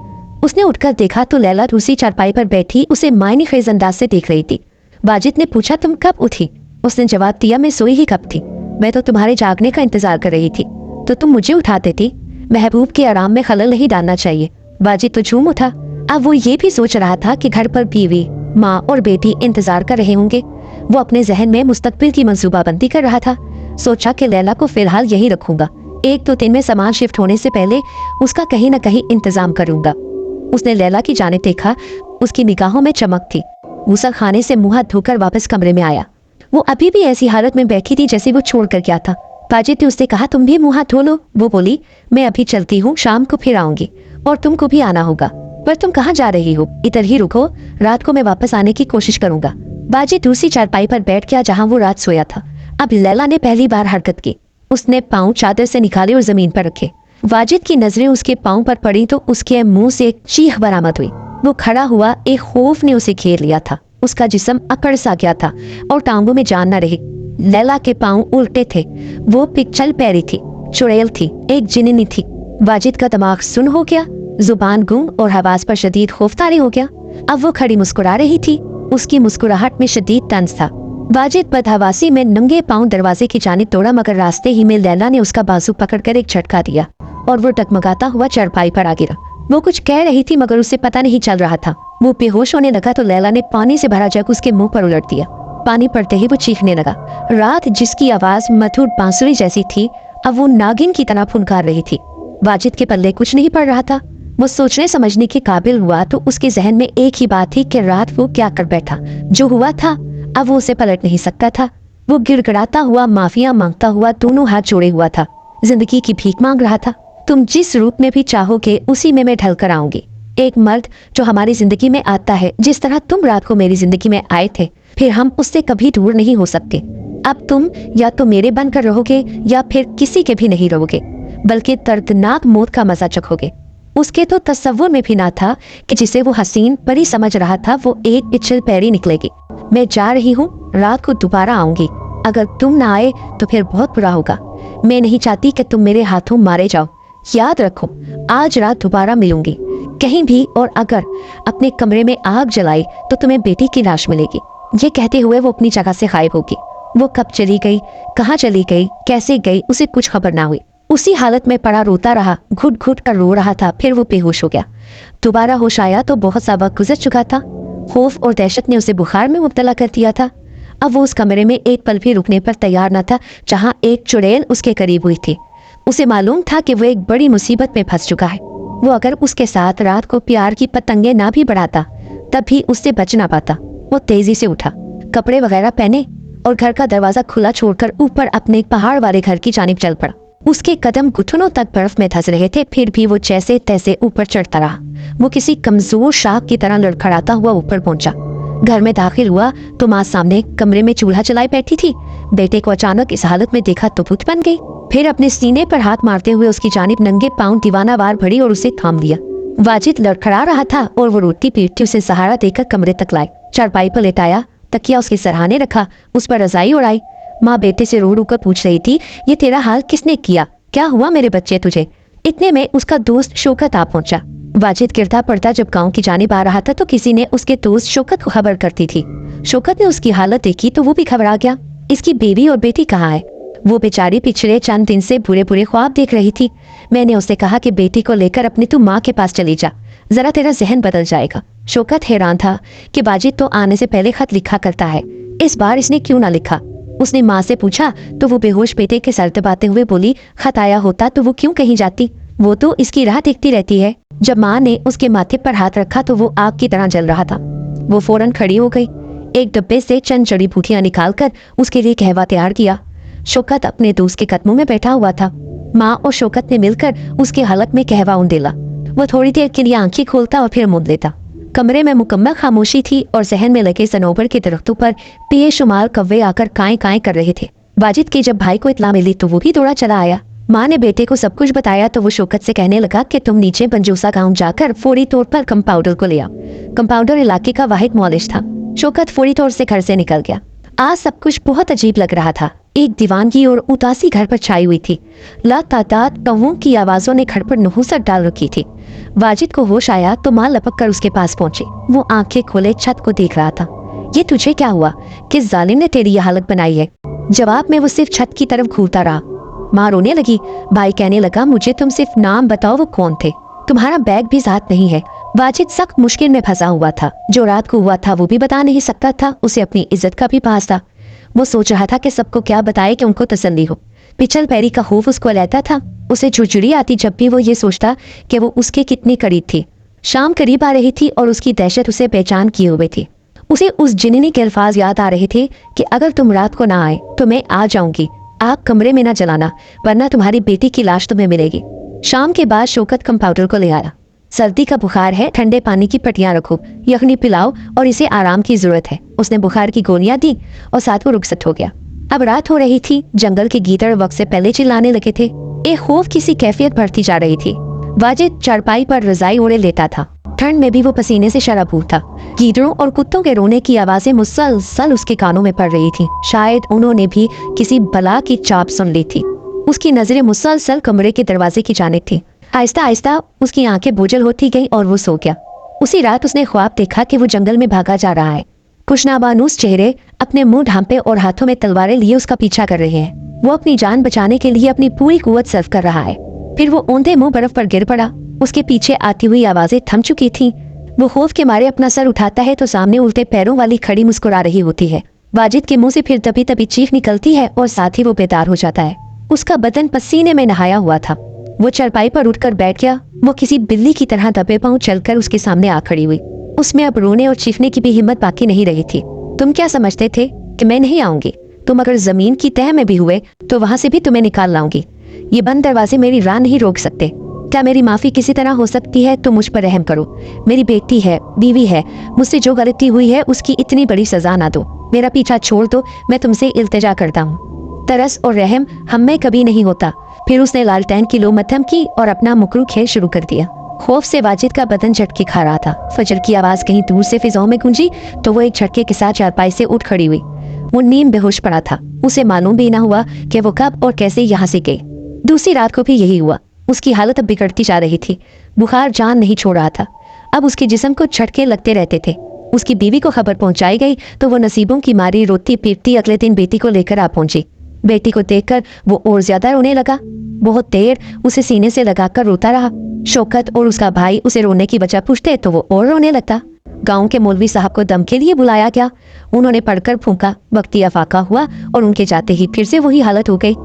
उसने उठकर देखा तो लैला दूसरी चारपाई पर बैठी उसे मायने खेज अंदाज से देख रही थी। वाजिद ने पूछा, तुम कब उठी? उसने जवाब दिया, मैं सोई ही कब थी, मैं तो तुम्हारे जागने का इंतजार कर रही थी, तो तुम मुझे उठा देती। महबूब के आराम में खलल नहीं डालना चाहिए। वाजिद तो झूम उठा। अब वो ये भी सोच रहा था कि घर पर बीवी, माँ और बेटी इंतजार कर रहे होंगे। वो अपने जहन में मुस्तकबिल की मंसूबाबंदी कर रहा था। सोचा कि लैला को फिलहाल यही रखूंगा। 1-2 दिन में सामान शिफ्ट होने से पहले उसका कहीं न कहीं इंतजाम करूंगा। उसने लैला की जाने देखा। उसकी निगाहों में चमक थी। मूसा खाने से मुंह हाथ धोकर वापस कमरे में आया। वो अभी भी ऐसी हालत में बैठी थी जैसे वो छोड़ कर गया था। वाजिद ने उससे कहा, तुम भी मुंह हाथ धो लो। वो बोली, मैं अभी चलती हूँ, शाम को फिर आऊंगी और तुमको भी आना होगा। पर तुम कहाँ जा रही हो? इधर ही रुको, रात को मैं वापस आने की कोशिश करूंगा। वाजिद दूसरी चारपाई पर बैठ गया जहाँ वो रात सोया था। अब लैला ने पहली बार हरकत की। उसने पाँव चादर से निकाले और जमीन पर रखे। वाजिद की नजरें उसके पाँव पर पड़ी तो उसके मुंह से एक चीख बरामद हुई। वो खड़ा हुआ। एक खौफ ने उसे घेर लिया था। उसका जिस्म अकड़ सा गया था और टांगों में जान न रही। लैला के पाँव उल्टे थे। वो पिछल पैरी थी, चुड़ैल थी, एक जिन्नी थी। वाजिद का दिमाग सुन हो गया, जुबान गुम और हवास पर शदीद खौफ तारी हो गया। अब वो खड़ी मुस्कुरा रही थी। उसकी मुस्कुराहट में शदीद तंज था। वाजिद बदहवासी में नंगे पाँव दरवाजे की जानिब दौड़ा, मगर रास्ते ही में लैला ने उसका बाजू पकड़कर एक झटका दिया और वो टकमगाता हुआ चारपाई पर आ गिरा। वो कुछ कह रही थी मगर उसे पता नहीं चल रहा था। वो बेहोश होने लगा तो लैला ने पानी से भरा जग उसके मुंह पर उलट दिया। पानी पड़ते ही वो चीखने लगा। रात जिसकी आवाज मधुर बांसुरी जैसी थी, अब वो नागिन की तरह फुनकार रही थी। वाजिद के पल्ले कुछ नहीं पड़ रहा था। वो सोचने समझने के काबिल हुआ तो उसके जहन में एक ही बात थी कि रात वो क्या कर बैठा। जो हुआ था अब वो उसे पलट नहीं सकता था। वो गिड़गिड़ाता हुआ, माफिया मांगता हुआ, दोनों हाथ जोड़े हुआ था। जिंदगी की भीख मांग रहा था। तुम जिस रूप में भी चाहोगे उसी में मैं ढल कर आऊंगी। एक मर्द जो हमारी जिंदगी में आता है, जिस तरह तुम रात को मेरी जिंदगी में आए थे, फिर हम उससे कभी दूर नहीं हो सकते। अब तुम या तो मेरे बनकर रहोगे या फिर किसी के भी नहीं रहोगे, बल्कि दर्दनाक मौत का मजा चखोगे। उसके तो तस्वुर में भी ना था कि जिसे वो हसीन परी समझ रहा था वो एक पिछल पैरी निकलेगी। मैं जा रही हूँ, रात को दोबारा आऊंगी। अगर तुम ना आए तो फिर बहुत बुरा होगा। मैं नहीं चाहती कि तुम मेरे हाथों मारे जाओ। याद रखो, आज रात दोबारा मिलूंगी कहीं भी, और अगर अपने कमरे में आग जलाई तो तुम्हें बेटी की लाश मिलेगी। ये कहते हुए वो अपनी जगह से गायब होगी। वो कब चली गई, कहाँ चली गई, कैसे गई, उसे कुछ खबर ना हुई। उसी हालत में पड़ा रोता रहा, घुट घुट कर रो रहा था। फिर वो बेहोश हो गया। दोबारा होश आया तो बहुत सा वक्त गुजर चुका था। खौफ और दहशत ने उसे बुखार में मुब्तला कर दिया था। अब वो उस कमरे में एक पल भी रुकने पर तैयार न था जहाँ एक चुड़ैल उसके करीब हुई थी। उसे मालूम था कि वो एक बड़ी मुसीबत में फंस चुका है। वो अगर उसके साथ रात को प्यार की पतंगे ना भी बढ़ाता तब भी उससे बच ना पाता। वो तेजी से उठा, कपड़े वगैरह पहने और घर का दरवाजा खुला छोड़कर ऊपर अपने पहाड़ वाले घर की जानिब चल पड़ा। उसके कदम घुटनों तक बर्फ में धंस रहे थे, फिर भी वो जैसे तैसे ऊपर चढ़ता रहा। वो किसी कमजोर शाख की तरह लड़खड़ाता हुआ ऊपर पहुंचा। घर में दाखिल हुआ तो माँ सामने कमरे में चूल्हा जलाए बैठी थी। बेटे को अचानक इस हालत में देखा तो भूत बन गई। फिर अपने सीने पर हाथ मारते हुए उसकी जानिब नंगे पांव दीवाना वार भरी और उसे थाम लिया। वाजिद लड़खड़ा रहा था और वो रोटी पीटती उसे सहारा देकर कमरे तक लाए। चारपाई पर लेटाया, तकिया उसके सरहाने रखा, उस पर रजाई उड़ाई। माँ बेटे से रो रो कर पूछ रही थी, ये तेरा हाल किसने किया? क्या हुआ मेरे बच्चे तुझे? इतने में उसका दोस्त शौकत आ पहुंचा। वाजिद गिरता पड़ता जब गांव की जानिब आ रहा था तो किसी ने उसके दोस्त शौकत को खबर करती थी। शौकत ने उसकी हालत देखी तो वो भी घबरा गया। इसकी बीवी और बेटी कहाँ है? वो बेचारी पिछले चंद दिन से बुरे बुरे ख्वाब देख रही थी। मैंने उसे कहा कि बेटी को लेकर अपनी तू माँ के पास चली जा, जरा तेरा जहन बदल जाएगा। शौकत हैरान था कि वाजिद तो आने से पहले खत लिखा करता है, इस बार इसने क्यों ना लिखा। उसने माँ से पूछा तो वो बेहोश बेटे के सर दबाते हुए बोली, खत आया होता तो वो क्यों कहीं जाती, वो तो इसकी राह देखती रहती है। जब माँ ने उसके माथे पर हाथ रखा तो वो आग की तरह जल रहा था। वो फौरन खड़ी हो गई, एक डब्बे से चंद जड़ी बूटियां निकालकर उसके लिए कहवा तैयार किया। शौकत अपने दोस्त के कदमों में बैठा हुआ था। माँ और शौकत ने मिलकर उसके हलक में कहवा उंडेला। वो थोड़ी देर के लिए आंखें खोलता और फिर मुंह लेता। कमरे में मुकम्मल खामोशी थी और जहन में लगे सनोबर के दरख्तों पर बेशुमार कव्वे आकर काएं काएं कर रहे थे। वाजिद की जब भाई को इत्तला मिली तो वो भी दौड़ा चला आया। माँ ने बेटे को सब कुछ बताया तो वो शौकत से कहने लगा कि तुम नीचे पंजूसा गांव जाकर फौरी तौर पर कंपाउंडर को ले आओ। कंपाउंडर इलाके का वाहिद मौलिश था। शौकत फौरी तौर से घर से निकल गया। आज सब कुछ बहुत अजीब लग रहा था। एक दीवानगी और उदासी घर पर छाई हुई थी। लातादाद कौवों की आवाजों ने घर पर नहुसत डाल रखी थी। वाजिद को होश आया तो माँ लपक कर उसके पास पहुंची। वो आंखें खोले छत को देख रहा था। ये तुझे क्या हुआ? किस जालिम ने तेरी ये हालत बनाई है? जवाब में वो सिर्फ छत की तरफ घूरता रहा। माँ रोने लगी। भाई कहने लगा, मुझे तुम सिर्फ नाम बताओ, वो कौन थे? तुम्हारा बैग भी साथ नहीं है। वाजिद सख्त मुश्किल में फंसा हुआ था। जो रात को हुआ था वो भी बता नहीं सकता था। उसे अपनी इज्जत का भी पास था। वो सोच रहा था कि सबको क्या बताए कि उनको तसल्ली हो। पिछल पैरी का खौफ उसको लेता था। उसे झुरझुरी आती जब भी वो ये सोचता कि वो उसके कितनी करीब थी। शाम करीब आ रही थी और उसकी दहशत उसे पहचान किए हुए थी। उसे उस जिन्नी के अल्फाज याद आ रहे थे कि अगर तुम रात को ना आए तो मैं आ जाऊंगी। आग कमरे में ना जलाना, वरना तुम्हारी बेटी की लाश तुम्हें मिलेगी। शाम के बाद शौकत कंपाउंडर को ले आया। सर्दी का बुखार है, ठंडे पानी की पट्टियां रखो, यखनी पिलाओ और इसे आराम की जरूरत है। उसने बुखार की गोलियां दी और साथ वो रुखसत हो गया। अब रात हो रही थी। जंगल के गीदड़ वक्त से पहले चिल्लाने लगे थे। एक खौफ किसी कैफियत बढ़ती जा रही थी। वाजिद चारपाई पर रजाई ओढ़े लेटा था। ठंड में भी वो पसीने से शराबूर था। गीदड़ों और कुत्तों के रोने की आवाजें मुसलसल उसके कानों में पड़ रही थी। शायद उन्होंने भी किसी बला की चाप सुन ली थी। उसकी नजरें मुसलसल कमरे के दरवाजे की जानिब थी। आहिस्ता आहिस्ता उसकी आंखें बोझल होती गईं और वो सो गया। उसी रात उसने ख्वाब देखा कि वो जंगल में भागा जा रहा है। कुछ नाबानूस चेहरे अपने मुंह ढांपे और हाथों में तलवारें लिए उसका पीछा कर रहे हैं। वो अपनी जान बचाने के लिए अपनी पूरी कुव्वत सर्व कर रहा है। फिर वो औंधे मुंह बर्फ पर गिर पड़ा। उसके पीछे आती हुई आवाजें थम चुकी थीं। वो खौफ के मारे अपना सर उठाता है तो सामने उल्टे पैरों वाली खड़ी मुस्कुरा रही होती है। वाजिद के मुंह से फिर तभी तभी चीख निकलती है और साथ ही वो बेदार हो जाता है। उसका बदन पसीने में नहाया हुआ था। वो चारपाई पर उठकर बैठ गया। वो किसी बिल्ली की तरह दबे पांव चलकर उसके सामने आ खड़ी हुई। उसमें अब रोने और चीखने की भी हिम्मत बाकी नहीं रही थी। तुम क्या समझते थे कि मैं नहीं आऊंगी? तुम अगर जमीन की तह में भी हुए तो वहां से भी तुम्हें निकाल लाऊंगी। ये बंद दरवाजे मेरी राह नहीं रोक सकते। क्या मेरी माफी किसी तरह हो सकती है तो मुझ पर रहम करो। मेरी बेटी है, बीवी है, मुझसे जो गलती हुई है उसकी इतनी बड़ी सजा ना दो। मेरा पीछा छोड़ दो, मैं तुमसे इल्तिजा करता हूँ। तरस और रहम हम में कभी नहीं होता। फिर उसने लालटेन की लो मध्यम की और अपना मुकरू खेल शुरू कर दिया। खौफ से वाजिद का बदन झटके खा रहा था। फजर की आवाज कहीं दूर से फिजाओं में गूंजी तो वो एक झटके के साथ चारपाई से उठ खड़ी हुई। वो नीम बेहोश पड़ा था। उसे मालूम भी ना हुआ कि वो कब और कैसे यहाँ से गई। दूसरी रात को भी यही हुआ। उसकी हालत अब बिगड़ती जा रही थी। बुखार जान नहीं छोड़ रहा था। अब उसके जिस्म को झटके लगते रहते थे। उसकी बीवी को खबर पहुंचाई गई तो वो नसीबों की मारी रोती पीटती अगले दिन बेटी को लेकर आ पहुंची। बेटी को देखकर वो और ज्यादा रोने लगा। बहुत देर उसे सीने से लगाकर रोता रहा। शौकत और उसका भाई उसे रोने की वजह पूछते तो वो और रोने लगता। गांव के मौलवी साहब को दम के लिए बुलाया गया। उन्होंने पढ़कर फूंका। वक्ती अफाका हुआ और उनके जाते ही फिर से वही हालत हो गई।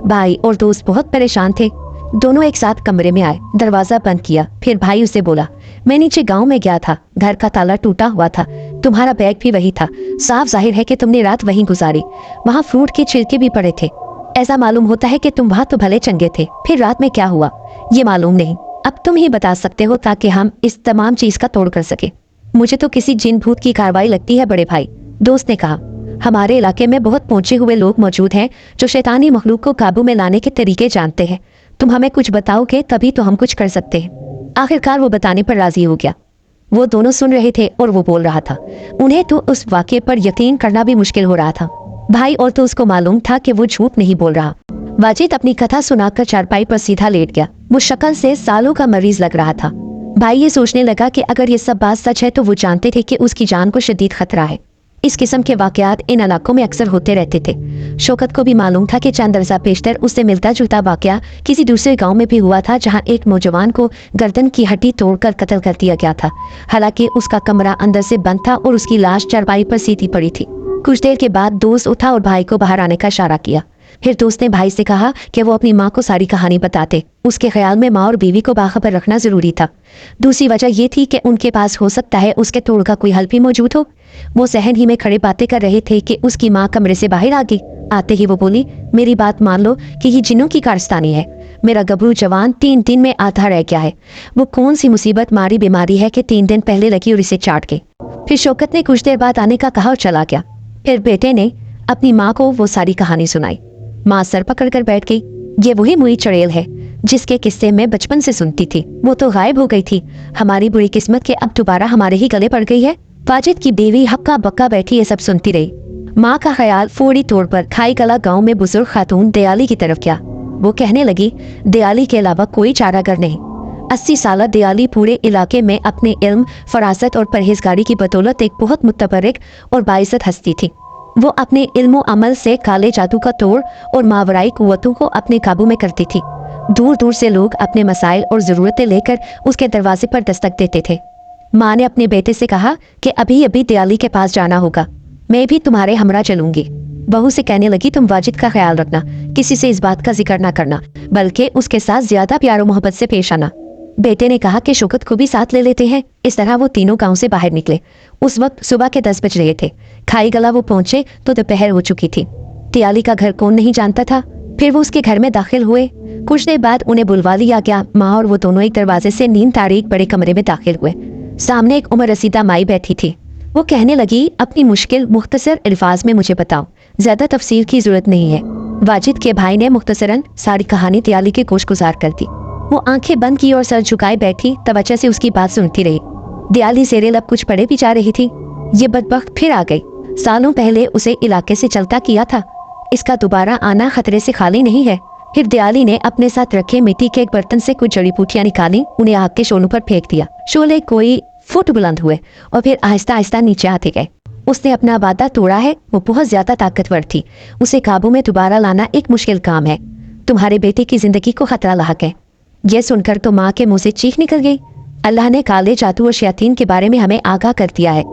भाई और दोस्त बहुत परेशान थे। दोनों एक साथ कमरे में आए, दरवाजा बंद किया। फिर भाई उसे बोला, मैं नीचे गांव में गया था, घर का ताला टूटा हुआ था, तुम्हारा बैग भी वही था, साफ जाहिर है कि तुमने रात वहीं गुजारी, वहाँ फ्रूट के छिलके भी पड़े थे, ऐसा मालूम होता है कि तुम वहाँ तो भले चंगे थे, फिर रात में क्या हुआ ये मालूम नहीं, अब तुम ही बता सकते हो ताकि हम इस तमाम चीज का तोड़ कर सके। मुझे तो किसी जिन भूत की कार्रवाई लगती है बड़े भाई, दोस्त ने कहा। हमारे इलाके में बहुत पहुंचे हुए लोग मौजूद हैं जो शैतानी मखलूक को काबू में लाने के तरीके जानते हैं, तुम हमें कुछ बताओगे तभी तो हम कुछ कर सकते हैं। आखिरकार वो बताने पर राजी हो गया। वो दोनों सुन रहे थे और वो बोल रहा था। उन्हें तो उस वाक़े पर यकीन करना भी मुश्किल हो रहा था। भाई और तो उसको मालूम था कि वो झूठ नहीं बोल रहा। वाजिद अपनी कथा सुनाकर चारपाई पर सीधा लेट गया। वो शक्ल से सालों का मरीज लग रहा था। भाई ये सोचने लगा कि अगर ये सब बात सच है तो वो जानते थे कि उसकी जान को शदीद खतरा है। इस किस्म के वाकयात इन इलाकों में अक्सर होते रहते थे। शौकत को भी मालूम था कि चंद अरसा पेशतर उससे मिलता जुलता वाकया किसी दूसरे गांव में भी हुआ था, जहां एक नौजवान को गर्दन की हड्डी तोड़कर कत्ल कर दिया गया था। हालांकि उसका कमरा अंदर से बंद था और उसकी लाश चारपाई पर सीधी पड़ी थी। कुछ देर के बाद दोस्त उठा और भाई को बाहर आने का इशारा किया। फिर दोस्त ने भाई से कहा कि वो अपनी माँ को सारी कहानी बताते। उसके ख्याल में माँ और बीवी को बाखबर रखना जरूरी था। दूसरी वजह ये थी कि उनके पास हो सकता है उसके तोड़ का कोई हल भी मौजूद हो। वो सहन ही में खड़े बातें कर रहे थे कि उसकी माँ कमरे से बाहर आ गई। आते ही वो बोली, मेरी बात मान लो कि ये जिन्नों की कारस्तानी है। मेरा गबरू जवान 3 दिन में आधा रह गया है। वो कौन सी मुसीबत मारी बीमारी है कि 3 दिन पहले लगी और इसे चाट गई। फिर शौकत ने कुछ देर बाद आने का कहा और चला गया। फिर बेटे ने अपनी माँ को वो सारी कहानी सुनाई। माँ सर पकड़ कर बैठ गई। ये वही मुई चुड़ैल है जिसके किस्से मैं बचपन से सुनती थी। वो तो गायब हो गई थी। हमारी बुरी किस्मत के अब दोबारा हमारे ही गले पड़ गई है। वाजिद की बेवी हक्का बक्का बैठी ये सब सुनती रही। माँ का ख्याल फौरी तौर पर खाई कला गाँव में बुजुर्ग खातून दयाली की तरफ गया। वो कहने लगी, दयाली के अलावा कोई चारागर नहीं। 80 साल दयाली पूरे इलाके में अपने इल्म, फरासत और परहेजगारी की बदौलत एक बहुत मुतबर्रिक और बाइज़्ज़त हस्ती थी। वो अपने इल्म अमल से काले जादू का तोड़ और मावराई कुव्वतों को अपने काबू में करती थी। दूर दूर से लोग अपने मसाइल और ज़रूरतें लेकर उसके दरवाजे पर दस्तक देते थे। माँ ने अपने बेटे से कहा कि अभी अभी दयाली के पास जाना होगा, मैं भी तुम्हारे हमरा चलूंगी। बहू से कहने लगी, तुम वाजिद का ख्याल रखना, किसी से इस बात का जिक्र ना करना, बल्कि उसके साथ ज्यादा प्यार मोहब्बत से पेश आना। बेटे ने कहा कि शौकत को भी साथ ले लेते हैं। इस तरह वो तीनों गांव से बाहर निकले। उस वक्त सुबह के 10 बज रहे थे। खाई गला वो पहुंचे तो दोपहर हो चुकी थी। दयाली का घर कौन नहीं जानता था। फिर वो उसके घर में दाखिल हुए। कुछ देर बाद उन्हें बुलवा लिया गया। माँ और वो दोनों एक दरवाजे से नींद तारीख बड़े कमरे में दाखिल हुए। सामने एक उम्र रसीदा माई बैठी थी। वो कहने लगी, अपनी मुश्किल मुख्तसर अल्फाज में मुझे बताओ, ज्यादा तफसीर की जरूरत नहीं है। वाजिद के भाई ने मुख्तसरन सारी कहानी दयाली के गोश गुजार कर दी। वो आंखें बंद की और सर झुकाए बैठी तवज्जो से उसकी बात सुनती रही। दयाली जेरे लब कुछ पढ़े भी जा रही थी। ये बदबख्त फिर आ गई। सालों पहले उसे इलाके से चलता किया था। इसका दोबारा आना खतरे से खाली नहीं है। फिर दयाली ने अपने साथ रखे मिट्टी के एक बर्तन से कुछ जड़ी बूटियां निकाली, उन्हें आग के शोलों पर फेंक दिया। शोले कोई फुट बुलंद हुए और फिर आहिस्ता आहिस्ता नीचे आते गए। उसने अपना वादा तोड़ा है। वो बहुत ज्यादा ताकतवर थी। उसे काबू में दोबारा लाना एक मुश्किल काम है। तुम्हारे बेटे की जिंदगी को खतरा लाक है। यह सुनकर तो माँ के मुंह से चीख निकल गई। अल्लाह ने काले जादू और शयातीन के बारे में हमें आगाह कर दिया है।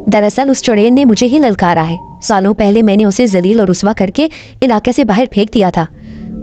दरअसल उस चुड़ैल ने मुझे ही ललकारा है। सालों पहले मैंने उसे जलील और रुस्वा करके इलाके से बाहर फेंक दिया था।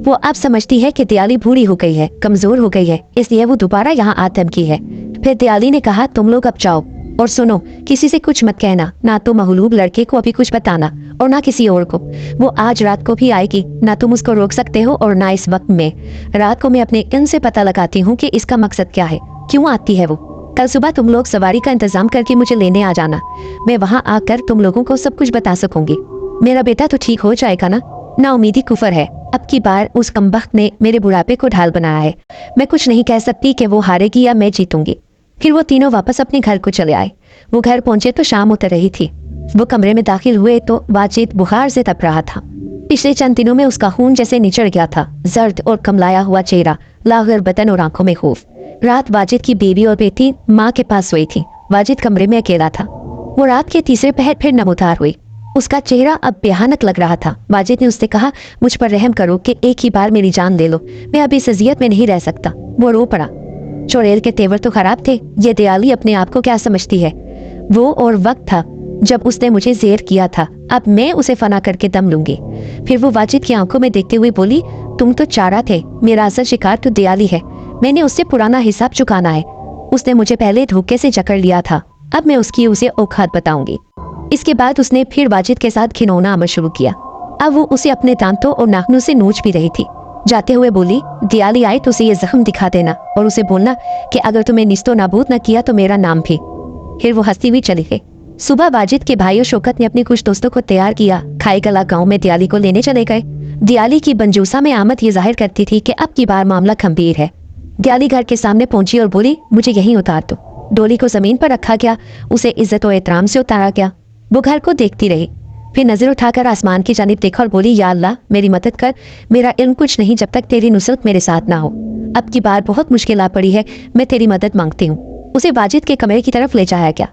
वो अब समझती है कि दयाली बूढ़ी हो गई है, कमजोर हो गई है, इसलिए वो दोबारा यहाँ आ धमकी है। फिर दयाली ने कहा, तुम लोग अब जाओ और सुनो, किसी से कुछ मत कहना, ना तो महलूब लड़के को अभी कुछ बताना और ना किसी और को। वो आज रात को भी आएगी, ना तुम उसको रोक सकते हो और ना इस वक्त में। रात को मैं अपने इल्म से पता लगाती हूँ कि इसका मकसद क्या है, क्यों आती है वो। कल सुबह तुम लोग सवारी का इंतजाम करके मुझे लेने आ जाना। मैं वहाँ आकर तुम लोगों को सब कुछ बता सकूंगी। मेरा बेटा तो ठीक हो जाएगा ना। नाउमीदी कुफर है। अब की बार उस कमबख्त ने मेरे बुढ़ापे को ढाल बनाया है। मैं कुछ नहीं कह सकती कि वो हारेगी या मैं जीतूंगी। फिर वो तीनों वापस अपने घर को चले आए। वो घर पहुंचे तो शाम उतर रही थी। वो कमरे में दाखिल हुए तो वाजिद बुखार से तप रहा था। पिछले चंद दिनों में उसका खून जैसे निचड़ गया था। जर्द और कमलाया हुआ चेहरा, लागर बदन और आंखों में खौफ। रात वाजिद की बीवी और बेटी माँ के पास सोई थी। वाजिद कमरे में अकेला था। वो रात के तीसरे पहर फिर नमोदार हुई। उसका चेहरा अब भयानक लग रहा था। वाजिद ने उससे कहा, मुझ पर रहम करो कि एक ही बार मेरी जान ले लो, मैं अभी इस अजियत में नहीं रह सकता। वो रो पड़ा। चुड़ैल के तेवर तो खराब थे। ये दयाली अपने आप को क्या समझती है। वो और वक्त था जब उसने मुझे जेर किया था। अब मैं उसे फना करके दम लूंगी। फिर वो वाजिद की आंखों में देखते हुए बोली, तुम तो चारा थे, मेरा असल शिकार तो दियाली है। मैंने उससे पुराना हिसाब चुकाना है। उसने मुझे पहले धोखे से जकड़ लिया था, अब मैं उसकी उसे औकात बताऊंगी। इसके बाद उसने फिर वाजिद के साथ खिलौना अमल शुरू किया। अब वो उसे अपने दांतों और नाखूनों से नोच भी रही थी। जाते हुए बोली, दियाली आए तो उसे ये जख्म दिखा देना और उसे बोलना कि अगर तुम्हें निस्तो नाबूद न किया तो मेरा नाम भी। फिर वो हंसती हुई चली गई। सुबह वाजिद के भाई शौकत ने अपने कुछ दोस्तों को तैयार किया। खाई कला गाँव में दियाली को लेने चले गए। दियाली की बनजूसा में आमद ये जाहिर करती थी कि अब की बार मामला गंभीर है। दियाली घर के सामने पहुंची और बोली, मुझे यहीं उतार दो। डोली को जमीन पर रखा गया, उसे इज्जत और एहतराम से उतारा गया। वो घर को देखती रही, फिर नजर उठाकर आसमान की जानिब देखा और बोली, या अल्लाह मेरी मदद कर, मेरा इल्म कुछ नहीं जब तक तेरी नुसरत मेरे साथ ना हो। अब की बार बहुत मुश्किल आ पड़ी है, मैं तेरी मदद मांगती हूँ। उसे वाजिद के कमरे की तरफ ले जाया गया।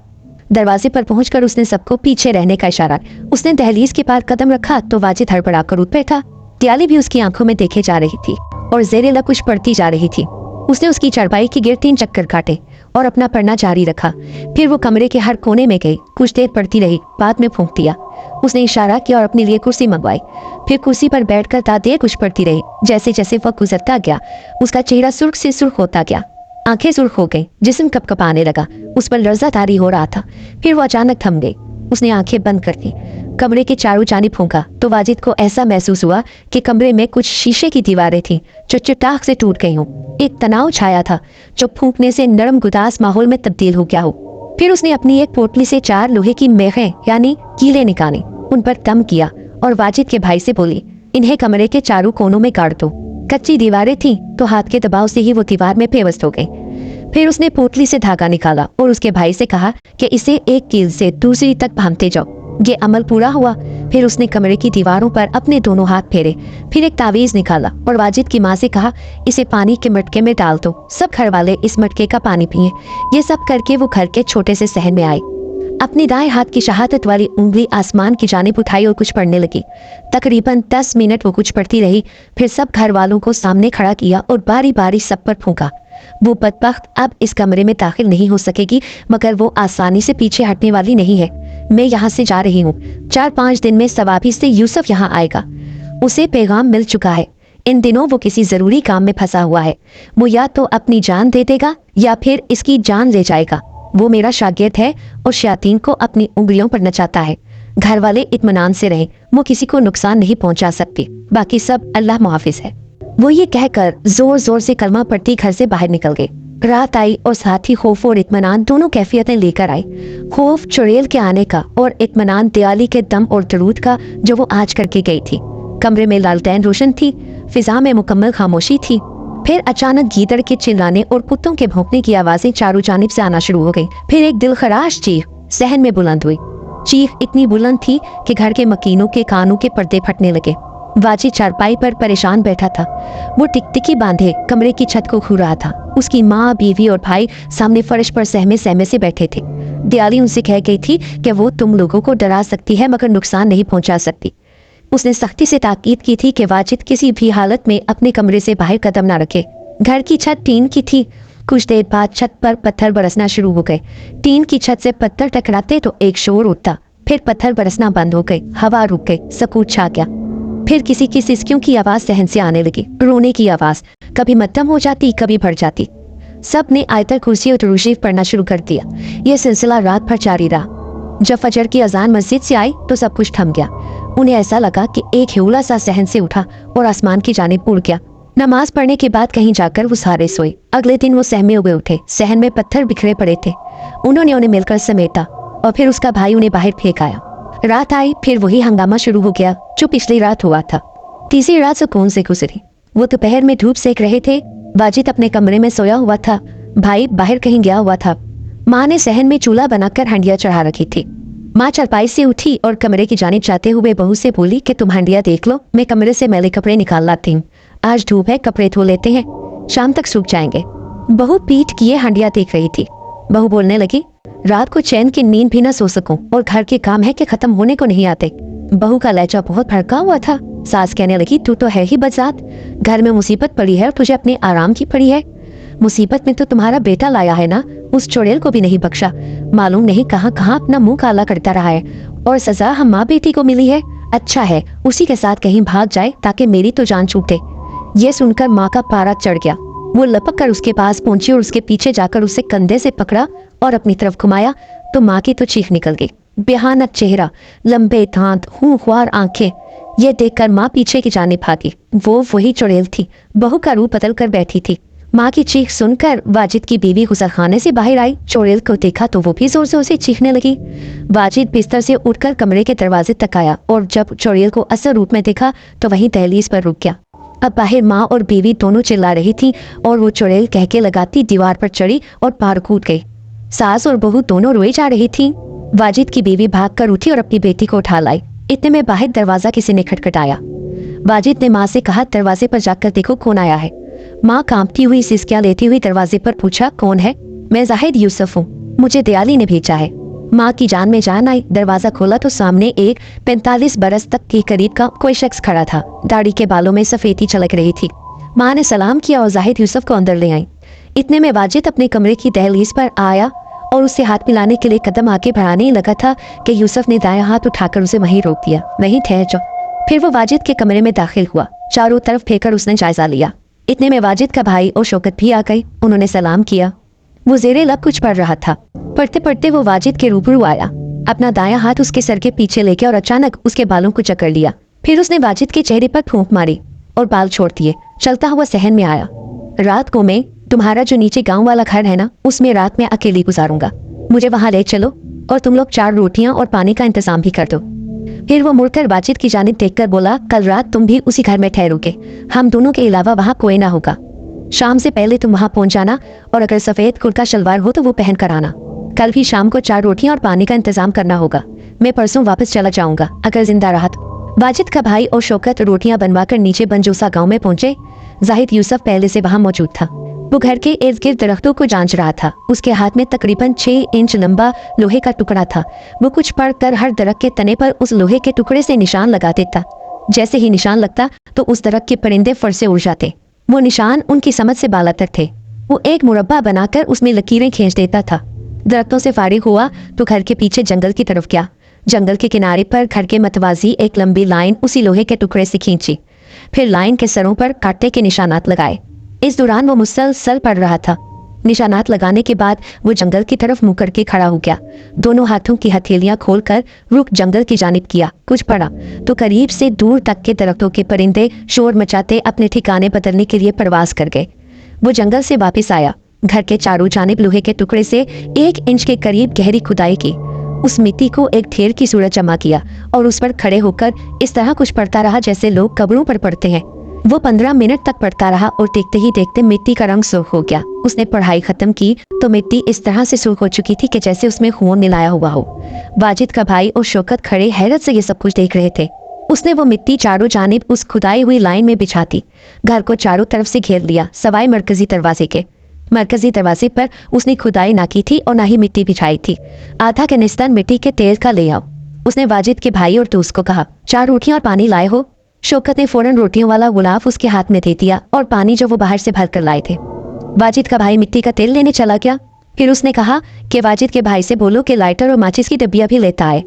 दरवाजे पर पहुंचकर उसने सबको पीछे रहने का इशारा। उसने दहलीज के पार कदम रखा तो वाजिद हड़बड़ाकर उठ बैठा। दियाली भी उसकी आंखों में देखे जा रही थी और ज़ेरे लब कुछ पढ़ती जा रही थी। उसने उसकी चारपाई के गिर 3 चक्कर काटे और अपना पढ़ना जारी रखा। फिर वो कमरे के हर कोने में गई, कुछ देर पढ़ती रही, बाद में फूंक दिया। उसने इशारा किया और अपने लिए कुर्सी मंगवाई। फिर कुर्सी पर बैठकर देर कुछ पढ़ती रही। जैसे जैसे वक्त गुजरता गया उसका चेहरा सुर्ख से सुर्ख होता गया, आंखें सुर्ख हो गई, जिस्म कपकपाने लगा, उस पर लर्जा तारी हो रहा था। फिर वो अचानक थम गई। उसने आंखें बंद कर दी, कमरे के चारों जानिब फूंका तो वाजिद को ऐसा महसूस हुआ कि कमरे में कुछ शीशे की दीवारें थीं जो चटाक से टूट गई हों। एक तनाव छाया था जो फूंकने से नरम गुदास माहौल में तब्दील हो गया हो। फिर उसने अपनी एक पोटली से 4 लोहे की मेखें यानी कीले निकाले, उन पर दम किया और वाजिद के भाई से बोली, इन्हें कमरे के चारों कोनों में गाड़ दो। कच्ची दीवारें थीं तो हाथ के दबाव से ही वो दीवार में पेवस्त हो गई। फिर उसने पोटली से धागा निकाला और उसके भाई से कहा कि इसे एक कील से दूसरी तक बांधते जाओ। ये अमल पूरा हुआ। फिर उसने कमरे की दीवारों पर अपने दोनों हाथ फेरे, फिर एक तावीज निकाला और वाजिद की माँ से कहा, इसे पानी के मटके में डाल दो, सब घर वाले इस मटके का पानी पिए। ये सब करके वो घर के छोटे से सहन में आई। अपनी दाएं हाथ की शहादत वाली उंगली आसमान की जानिब उठाई और कुछ पढ़ने लगी। तकरीबन 10 मिनट वो कुछ पढ़ती रही। फिर सब घर वालों को सामने खड़ा किया और बारी बारी सब पर फूंका। वो बदबख्त अब इस कमरे में दाखिल नहीं हो सकेगी, मगर वो आसानी से पीछे हटने वाली नहीं है। मैं यहाँ से जा रही हूँ। 4-5 दिन में सवाबी से यूसुफ यहाँ आएगा। उसे पैगाम मिल चुका है। इन दिनों वो किसी जरूरी काम में फंसा हुआ है। वो या तो अपनी जान दे देगा या फिर इसकी जान ले जाएगा। वो मेरा शागिर्द है और शयातीन को अपनी उंगलियों पर नचाता है। घर वाले इत्मीनान से रहें, वो किसी को नुकसान नहीं पहुंचा सकती। बाकी सब अल्लाह मुहाफिज है। वो ये कहकर जोर जोर से कलमा पढ़ती घर से बाहर निकल गई। रात आई और साथ ही खौफ और इत्मीनान दोनों कैफियतें लेकर आई। खौफ चुड़ैल के आने का और इत्मीनान दियाली के दम और दरूद का जो वो आज करके गई थी। कमरे में लालटेन रोशन थी, फिजा में मुकम्मल खामोशी थी। फिर अचानक गीदड़ के चिल्लाने और कुत्तों के भौंकने की आवाजें चारों जानिब से आना शुरू हो गई। फिर एक दिलखराश चीख सहन में बुलंद हुई। चीख इतनी बुलंद थी कि घर के मकीनों के कानों के पर्दे फटने लगे। वाजिद चारपाई पर परेशान बैठा था। वो टिकटिकी बांधे कमरे की छत को खू रहा था। उसकी माँ, बीवी और भाई सामने फर्श पर सहमे सहमे से बैठे थे। दियाली उनसे कह गई थी कि वो तुम लोगों को डरा सकती है मगर नुकसान नहीं पहुंचा सकती। उसने सख्ती से ताकीद की थी कि वाजिद किसी भी हालत में अपने कमरे से बाहर कदम ना रखे। घर की छत टीन की थी। कुछ देर बाद छत पर पत्थर बरसना शुरू हो गए। टीन की छत से पत्थर टकराते तो एक शोर उठता, फिर पत्थर बरसना बंद हो गई, हवा रुक गई, सकूत छा गया। फिर किसी की सिसकियों की आवाज सहन से आने लगी, रोने की आवाज, कभी मध्यम हो जाती कभी बढ़ जाती। सब ने आयतर कुर्सी और दुरूद पढ़ना शुरू कर दिया। यह सिलसिला रात भर जारी रहा। जब फजर की अजान मस्जिद से आई तो सब कुछ थम गया। उन्हें ऐसा लगा कि एक हिउला सा सहन से उठा और आसमान की जानिब उड़ गया। नमाज पढ़ने के बाद कहीं जाकर वो सारे सोए। अगले दिन वो सहमे हुए उठे। सहन में पत्थर बिखरे पड़े थे। उन्होंने उन्हें मिलकर समेटा और फिर उसका भाई उन्हें बाहर फेंक आया। रात आई, फिर वही हंगामा शुरू हो गया जो पिछली रात हुआ था। तीसरी रात सुकून से गुजरी। वो दोपहर में धूप सेक रहे थे। वाजिद अपने कमरे में सोया हुआ था। भाई बाहर कहीं गया हुआ था। माँ ने सहन में चूल्हा बनाकर हंडिया चढ़ा रखी थी। माँ चारपाई से उठी और कमरे की जानिब जाते हुए बहू से बोली कि तुम हंडिया देख लो, मैं कमरे से मैले कपड़े निकाल लाती हूँ। आज धूप है, कपड़े धो लेते हैं, शाम तक सूख जाएंगे। बहू पीठ किए हंडिया देख रही थी। बहू बोलने लगी, रात को चैन की नींद भी न सो सकूं और घर के काम है कि खत्म होने को नहीं आते। बहू का लहजा बहुत भड़का हुआ था। सास कहने लगी, तू तो है ही बदजात, घर में मुसीबत पड़ी है और तुझे अपने आराम की पड़ी है। मुसीबत में तो तुम्हारा बेटा लाया है ना, उस चुड़ैल को भी नहीं बख्शा। मालूम नहीं कहाँ कहाँ अपना मुंह काला करता रहा है और सजा हम माँ बेटी को मिली है। अच्छा है उसी के साथ कहीं भाग जाए ताकि मेरी तो जान छूटे। ये सुनकर माँ का पारा चढ़ गया। वो लपक कर उसके पास पहुंची और उसके पीछे जाकर उसे कंधे से पकड़ा और अपनी तरफ घुमाया तो माँ की तो चीख निकल गई। भयानक चेहरा, लंबे दांत, खूंखार आंखें, ये देखकर माँ पीछे की जाने भागी। वो वही चुड़ैल थी, बहू का रूप बदल कर बैठी थी। माँ की चीख सुनकर वाजिद की बीवी गुसलखाने से बाहर आई। चुड़ैल को देखा तो वो भी जोर जोर से चीखने लगी। वाजिद बिस्तर से उठकर कमरे के दरवाजे तक आया और जब चुड़ैल को असल रूप में देखा तो वहीं दहलीज पर रुक गया। अब बाहर माँ और बीवी दोनों चिल्ला रही थी और वो चुड़ैल कहके लगाती दीवार पर चढ़ी और पार कूद गई। सास और बहू दोनों रोए जा रही थी। वाजिद की बीवी भागकर उठी और अपनी बेटी को उठा लाई। इतने में बाहर दरवाजा किसी ने खटखटाया। वाजिद ने माँ से कहा, दरवाजे पर जाकर देखो कौन आया है। माँ कांपती हुई सिसकियां लेती हुई दरवाजे पर पूछा, कौन है? मैं जाहिद यूसुफ हूँ, मुझे दयाली ने भेजा है। माँ की जान में जान आई। दरवाजा खोला तो सामने एक 45 बरस तक के करीब का कोई शख्स खड़ा था। दाढ़ी के बालों में सफेदी चलक रही थी। माँ ने सलाम किया और जाहिद यूसुफ को अंदर ले आई। इतने में वाजिद अपने कमरे की दहलीज पर आया और उससे हाथ मिलाने के लिए कदम आगे बढ़ाने ही लगा था कि यूसुफ ने दायां हाथ उठाकर उसे वहीं रोक दिया। वहीं ठहर जाओ। फिर वो वाजिद के कमरे में दाखिल हुआ। चारों तरफ फेंककर उसने जायजा लिया। इतने में वाजिद का भाई और शौकत भी आ गई। उन्होंने सलाम किया। वो जेरे लब कुछ पढ़ रहा था। पढ़ते पढ़ते वो वाजिद के रूबरू आया, अपना दायां हाथ उसके सर के पीछे लेके और अचानक उसके बालों को जकड़ लिया। फिर उसने वाजिद के चेहरे पर फूंक मारी और बाल छोड़ दिए। चलता हुआ सहन में आया, रात को मैं तुम्हारा जो नीचे गांव वाला घर है ना, उसमें रात में अकेली गुजारूंगा। मुझे वहां ले चलो और तुम लोग 4 रोटियां और पानी का इंतजाम भी कर दो। फिर वो मुड़कर वाजिद की जानिब देखकर बोला, कल रात तुम भी उसी घर में ठहरोगे। हम दोनों के अलावा वहां कोई ना होगा। शाम से पहले तुम वहां पहुंच जाना और अगर सफेद कुर्ता शलवार हो तो वो पहन कर आना। कल भी शाम को 4 रोटियां और पानी का इंतजाम करना होगा। मैं परसों वापस चला जाऊंगा अगर जिंदा रहा तो। वाजिद का भाई और शौकत रोटियां बनवाकर नीचे बंजूसा गांव में पहुंचे। जाहिद यूसुफ पहले से वहां मौजूद था। वो घर के इर्द गिर्द दरख्तों को जांच रहा था। उसके हाथ में तकरीबन 6 इंच लंबा लोहे का टुकड़ा था। वो कुछ पढ़कर हर दरख्त के तने पर उस लोहे के टुकड़े से निशान लगा देता। जैसे ही निशान लगता तो उस दरख्त के परिंदे फर से उड़ जाते। वो निशान उनकी समझ से बालातर थे। वो एक मुरब्बा बनाकर उसमें लकीरें खींच देता था। दरख्तों से फारिग हुआ तो घर के पीछे जंगल की तरफ गया। जंगल के किनारे पर घर के मतवाजी एक लंबी लाइन उसी लोहे के टुकड़े से खींची। फिर लाइन के सरों पर कांटे के निशानात लगाए। इस दौरान वो मुसलसल पढ़ रहा था। निशानात लगाने के बाद वो जंगल की तरफ मुंह करके खड़ा हो गया। दोनों हाथों की हथेलियां खोलकर रुख जंगल की जानिब किया। कुछ पढ़ा तो करीब से दूर तक के दरख्तों के परिंदे शोर मचाते अपने ठिकाने बदलने के लिए परवास कर गए। वो जंगल से वापस आया। घर के चारों जानिब लोहे के टुकड़े से 1 इंच के करीब गहरी खुदाई की। उस मिट्टी को एक ढेर की सूरत जमा किया और उस पर खड़े होकर इस तरह कुछ पढ़ता रहा जैसे लोग कब्रों पर पढ़ते हैं। वो 15 मिनट तक पढ़ता रहा और देखते ही देखते मिट्टी का रंग सुर्ख हो गया। उसने पढ़ाई खत्म की तो मिट्टी इस तरह से सुर्ख हो चुकी थी कि जैसे उसमें खून मिलाया हुआ हो। वाजिद का भाई और शौकत खड़े हैरत से ये सब कुछ देख रहे थे। उसने वो मिट्टी चारों जानिब उस खुदाई हुई लाइन में बिछा दी। घर को चारों तरफ से घेर लिया सवाए मरकजी दरवाजे के। मरकजी दरवाजे पर उसने खुदाई ना की थी और ना ही मिट्टी बिछाई थी। आधा कनिस्तान मिट्टी के तेल का ले आओ। उसने वाजिद के भाई और दोस्त को कहा, 4 रोटियां और पानी लाए हो? शौकत ने फौरन रोटियों वाला गुलाफ उसके हाथ में दे दिया और पानी जो वो बाहर से भर कर लाए थे। वाजिद का भाई मिट्टी का तेल लेने चला गया। फिर उसने कहा कि वाजिद के भाई से बोलो कि लाइटर और माचिस की डब्बियां भी लेता आए।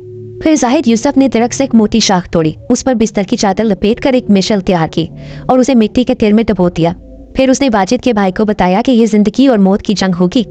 फिर जाहिद यूसुफ ने दरख्त से एक मोटी शाख तोड़ी, उस पर बिस्तर की चादर लपेट कर एक मिशल तैयार की और उसे मिट्टी के तेल में डबो दिया। फिर उसने वाजिद के भाई को बताया कि ये जिंदगी और मौत की जंग होगी।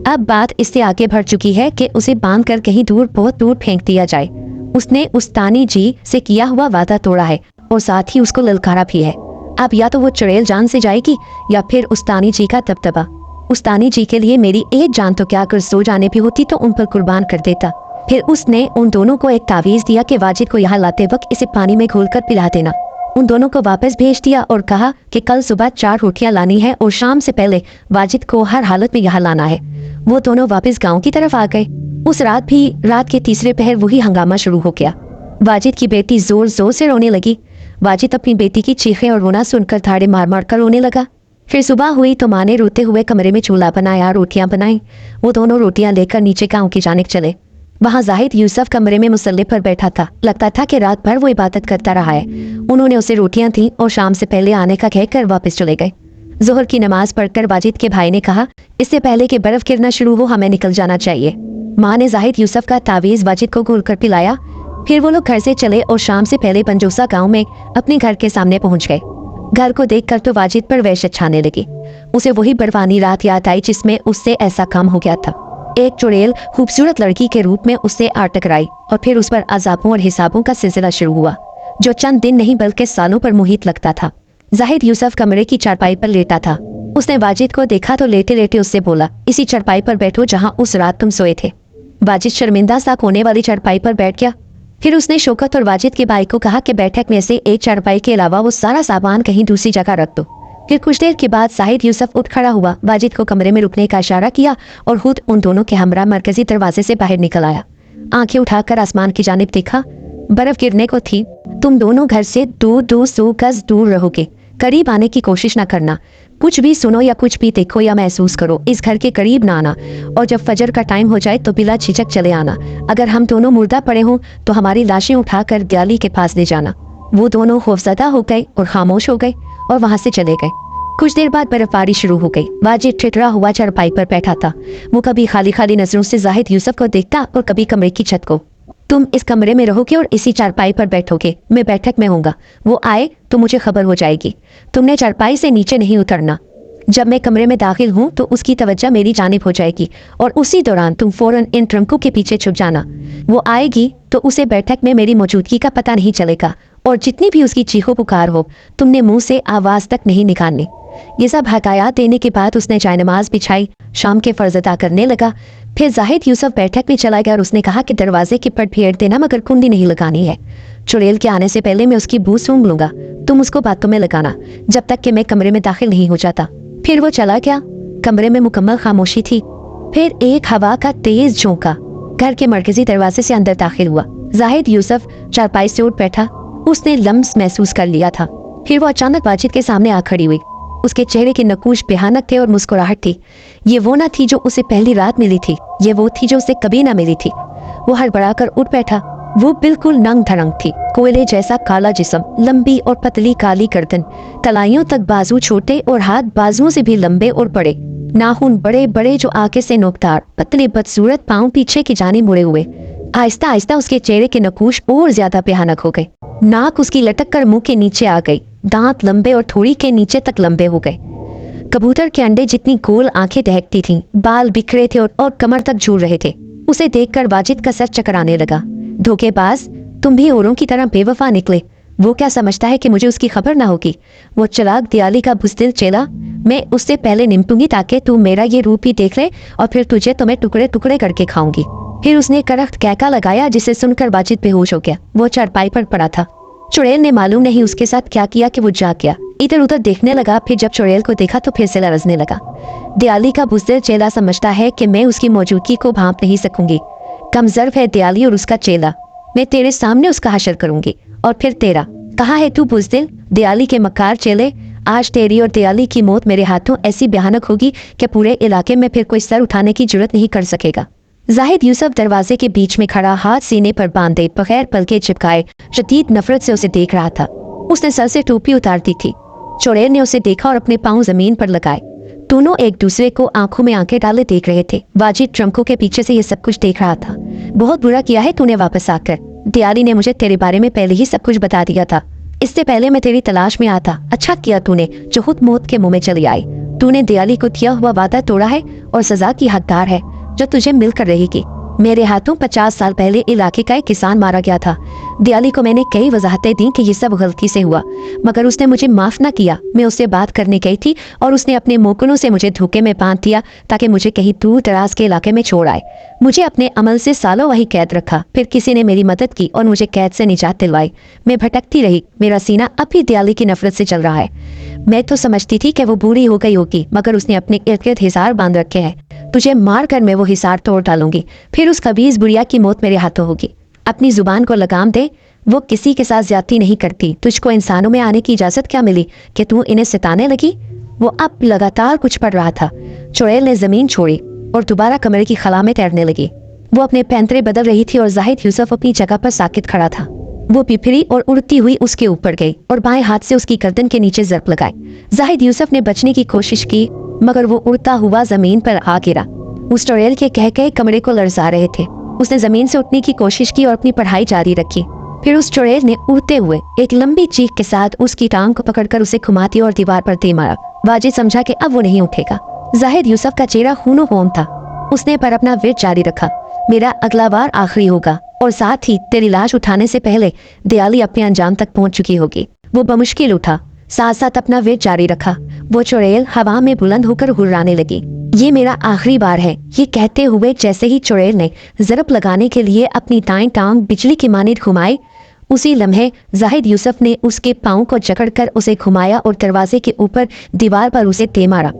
अब बात इससे आगे बढ़ चुकी है कि उसे बांध कर कहीं दूर, बहुत दूर फेंक दिया जाए। उसने उस्तानी जी से किया हुआ वादा तोड़ा है और साथ ही उसको ललकारा भी है। अब या तो वो चुड़ैल जान से जाएगी या फिर उस्तानी जी का दबदबा। उस्तानी जी के लिए मेरी एक जान तो क्या, अगर 100 जाने भी होती तो उन पर कुर्बान कर देता। फिर उसने उन दोनों को एक तावीज दिया कि वाजिद को यहाँ लाते वक्त इसे पानी में घोलकर पिला देना। उन दोनों को वापस भेज दिया और कहा कि कल सुबह 4 रोटियां लानी है और शाम से पहले वाजिद को हर हालत में यहाँ लाना है। वो दोनों वापस गांव की तरफ आ गए। उस रात भी रात के तीसरे पहर वही हंगामा शुरू हो गया। वाजिद की बेटी जोर जोर से रोने लगी। वाजिद अपनी बेटी की चीखें और रोना सुनकर धाड़े मार मार कर रोने लगा। फिर सुबह हुई तो माँ ने रोते हुए कमरे में चूल्हा बनाया, रोटियां बनाई। वो दोनों रोटियां लेकर नीचे गांव की जानिब चले। वहां जाहिद यूसुफ कमरे में मुसल्ले पर बैठा था। लगता था कि रात भर वो इबादत करता रहा है। उन्होंने उसे रोटियां दी और शाम से पहले आने का कहकर वापस चले गए। जोहर की नमाज पढ़कर वाजिद के भाई ने कहा, इससे पहले कि बर्फ गिरना शुरू हो हमें निकल जाना चाहिए। माँ ने जाहिद यूसुफ का तावीज वाजिद को घोल कर पिलाया। फिर वो लोग घर से चले और शाम से पहले पंजोसा गांव में अपने घर के सामने पहुंच गए। घर को देखकर तो वाजिद पर वहशत छाने लगी। उसे वही बरवानी रात याद आई जिसमें उससे ऐसा काम हो गया था। एक चुड़ैल खूबसूरत लड़की के रूप में उससे आ टकराई और फिर उस पर अजाबों और हिसाबों का सिलसिला शुरू हुआ जो चंद दिन नहीं बल्कि सालों पर मुहित लगता था। जाहिद यूसुफ कमरे की चारपाई पर लेटा था। उसने वाजिद को देखा तो लेटे लेटे उससे बोला, इसी चारपाई पर बैठो जहाँ उस रात तुम सोए थे। वाजिद शर्मिंदा सा कोने वाली चारपाई पर बैठ गया। फिर उसने शौकत और वाजिद के भाई को कहा कि बैठक में से एक चारपाई के अलावा वो सारा सामान कहीं दूसरी जगह रख दो। फिर कुछ देर के बाद जाहिद यूसुफ उठ खड़ा हुआ, वाजिद को कमरे में रुकने का इशारा किया और खुद उन दोनों के हमरा मरकजी दरवाजे से बाहर निकल आया। आंखें उठाकर आसमान की जानिब देखा, बर्फ गिरने को थी। तुम दोनों घर से 200 गज दूर रहोगे, करीब आने की कोशिश ना करना। कुछ भी सुनो या कुछ भी देखो या महसूस करो, इस घर के करीब ना आना। और जब फजर का टाइम हो जाए तो बिला झिझक चले आना। अगर हम दोनों मुर्दा पड़े हों तो हमारी लाशें उठाकर दियाली के पास ले जाना। वो दोनों खौफजदा हो गए और खामोश हो गए और वहां से चले गए। कुछ देर बाद बर्फबारी शुरू हो गई। वाजिद ठिठुरा हुआ चारपाई पर बैठा था। वो कभी खाली खाली नजरों से जाहिद यूसुफ को देखता और कभी कमरे की छत को। तुम इस कमरे में रहोगे और इसी चारपाई पर बैठोगे, मैं बैठक में होऊंगा। वो आए तो मुझे खबर हो जाएगी। तुमने चारपाई से नीचे नहीं उतरना। जब मैं कमरे में दाखिल हूँ तो उसकी तवज्जो मेरी जानिब हो जाएगी और उसी दौरान तुम फौरन इन ट्रंकों के पीछे छुप जाना। वो आएगी तो उसे बैठक में मेरी मौजूदगी का पता नहीं चलेगा और जितनी भी उसकी चीखो पुकार हो तुमने मुंह से आवाज तक नहीं निकालनी। ये सब हकायात देने के बाद उसने जायनमाज बिछाई, शाम के फर्ज अदा करने लगा। फिर जाहिद यूसुफ बैठक में चला गया और उसने कहा कि दरवाजे की पट फेर देना मगर कुंडी नहीं लगानी है। चुड़ैल के आने से पहले मैं उसकी बू सूंघ लूंगा, तुम उसको बातों में लगाना जब तक कि मैं कमरे में दाखिल नहीं हो जाता। फिर वो चला गया। कमरे में मुकम्मल खामोशी थी। फिर एक हवा का तेज झोंका घर के मरकजी दरवाजे से अंदर दाखिल हुआ। जाहिद यूसुफ चारपाई से उठ बैठा। उसने लम्स महसूस कर लिया था। फिर वो अचानक वाजिद के सामने आ खड़ी हुई। उसके चेहरे के नकूश भयानक थे और मुस्कुराहट थी। ये वो ना थी जो उसे पहली रात मिली थी, ये वो थी जो उसे कभी ना मिली थी। वो हड़बड़ा कर उठ बैठा। वो बिल्कुल नंग धड़ंग थी, कोयले जैसा काला जिस्म, लंबी और पतली काली गर्दन, कलाइयों तक बाजू छोटे और हाथ बाजुओं से भी लंबे और बड़े, नाखून बड़े बड़े जो आगे से नोकदार, पतले बदसूरत पाँव पीछे की जानी मुड़े हुए। आहिस्ता आहिस्ता उसके चेहरे के नकूश और ज्यादा भयानक हो गए। नाक उसकी लटक कर मुंह के नीचे आ गई, दांत लंबे और थोड़ी के नीचे तक लंबे हो गए। कबूतर के अंडे जितनी गोल आंखें दहकती थीं, बाल बिखरे थे और कमर तक झूल रहे थे। उसे देखकर वाजिद का सर चकराने लगा। धोखेबाज, तुम भी औरों की तरह बेवफा निकले। वो क्या समझता है कि मुझे उसकी खबर ना होगी? वो चलाक दियाली का बुज़दिल चेला, मैं उससे पहले निपटूंगी ताकि तू मेरा ये रूप ही देख ले और फिर तुझे तो मैं टुकड़े टुकड़े करके खाऊंगी। फिर उसने करख्त कहका लगाया जिसे सुनकर वाजिद बेहोश हो गया। वो चारपाई पर पड़ा था। चुड़ैल ने मालूम नहीं उसके साथ क्या किया कि वो जाग गया। इधर उधर देखने लगा। फिर जब चुड़ैल को देखा तो फिर से लरजने लगा। दियाली का बुज़दिल चेला समझता है कि मैं उसकी मौजूदगी को भांप नहीं सकूंगी। कमजोर है दियाली और उसका चेला। मैं तेरे सामने उसका हशर करूंगी और फिर तेरा। कहाँ है तू बुज़दिल, दियाली के मकार चेले? आज तेरी और दियाली की मौत मेरे हाथों ऐसी भयानक होगी कि पूरे इलाके में फिर कोई सर उठाने की जुर्रत नहीं कर सकेगा। जाहिद यूसुफ दरवाजे के बीच में खड़ा, हाथ सीने पर बांधे, बगैर पलके चिपकाए, शदीद नफरत से उसे देख रहा था। उसने सर से टोपी उतार दी थी। चुड़ैल ने उसे देखा और अपने पांव जमीन पर लगाए। दोनों एक दूसरे को आंखों में आंखें डाले देख रहे थे। वाजिद ट्रंकों के पीछे से ये सब कुछ देख रहा था। बहुत बुरा किया है तूने वापस आकर। दियाली ने मुझे तेरे बारे में पहले ही सब कुछ बता दिया था। इससे पहले मैं तेरी तलाश में आता। अच्छा किया तूने जो खुद मौत के मुंह में चली आई। तूने दियाली को किया हुआ वादा तोड़ा है और सजा की हकदार है जो तुझे मिलकर रहेगी। मेरे हाथों 50 साल पहले इलाके का एक किसान मारा गया था। दियाली को मैंने कई वजाहतें दी कि ये सब गलती से हुआ, मगर उसने मुझे माफ ना किया। मैं उससे बात करने गई थी और उसने अपने मोकनों से मुझे धोखे में बांध दिया ताकि मुझे कहीं दूर दराज के इलाके में छोड़ आए। मुझे अपने अमल से सालों वही कैद रखा। फिर किसी ने मेरी मदद की और मुझे कैद से निजात दिलवाई। मैं भटकती रही। मेरा सीना अब भी दियाली की नफरत से चल रहा है। मैं तो समझती थी कि वो बूढ़ी हो गई होगी, मगर उसने अपने इर्द गिर्द हिसार बांध रखे हैं। तुझे मार कर मैं वो हिसार तोड़ डालूंगी। फिर उस खबीज बुढ़िया की मौत मेरे हाथों होगी। अपनी जुबान को लगाम दे। वो किसी के साथ ज्यादती नहीं करती। तुझको इंसानों में आने की इजाजत क्या मिली कि तू इन्हें सताने लगी? वो अब लगातार कुछ पढ़ रहा था। चुड़ैल ने जमीन छोड़ी और दोबारा कमरे की खला में तैरने लगी। वो अपने पैंतरे बदल रही थी और जाहिद यूसुफ अपनी जगह पर साकित खड़ा था। वो पिपरी और उड़ती हुई उसके ऊपर गई और बाएं हाथ से उसकी गर्दन के नीचे जर्ब लगाई। जाहिद यूसुफ ने बचने की कोशिश की, मगर वो उड़ता हुआ जमीन पर आ गिरा। उस चुड़ैल के कह कमरे को लरजा रहे थे। उसने जमीन से उठने की कोशिश की और अपनी पढ़ाई जारी रखी। फिर उस चुड़ैल ने उड़ते हुए एक लंबी चीख के साथ उसकी टांग को पकड़कर उसे घुमाती और दीवार पर दे मारा। वाजिद समझा कि अब वो नहीं उठेगा। जाहिद यूसुफ का चेहरा खूनो खून था। उसने पर अपना वेट जारी रखा। मेरा अगला बार आखिरी होगा और साथ ही तेरी लाश उठाने से पहले दयाली अपने अंजाम तक पहुंच चुकी होगी। वो बमुश्किल उठा, साथ साथ अपना वेट जारी रखा। वो चुड़ैल हवा में बुलंद होकर हुर्राने लगी। ये मेरा आखिरी बार है, ये कहते हुए जैसे ही चुड़ैल ने ज़रब लगाने के लिए अपनी दाएं टांग बिजली की मानिंद घुमाई, उसी लम्हे जाहिद यूसुफ ने उसके पाँव को जकड़कर उसे घुमाया और दरवाजे के ऊपर दीवार पर उसे दे मारा।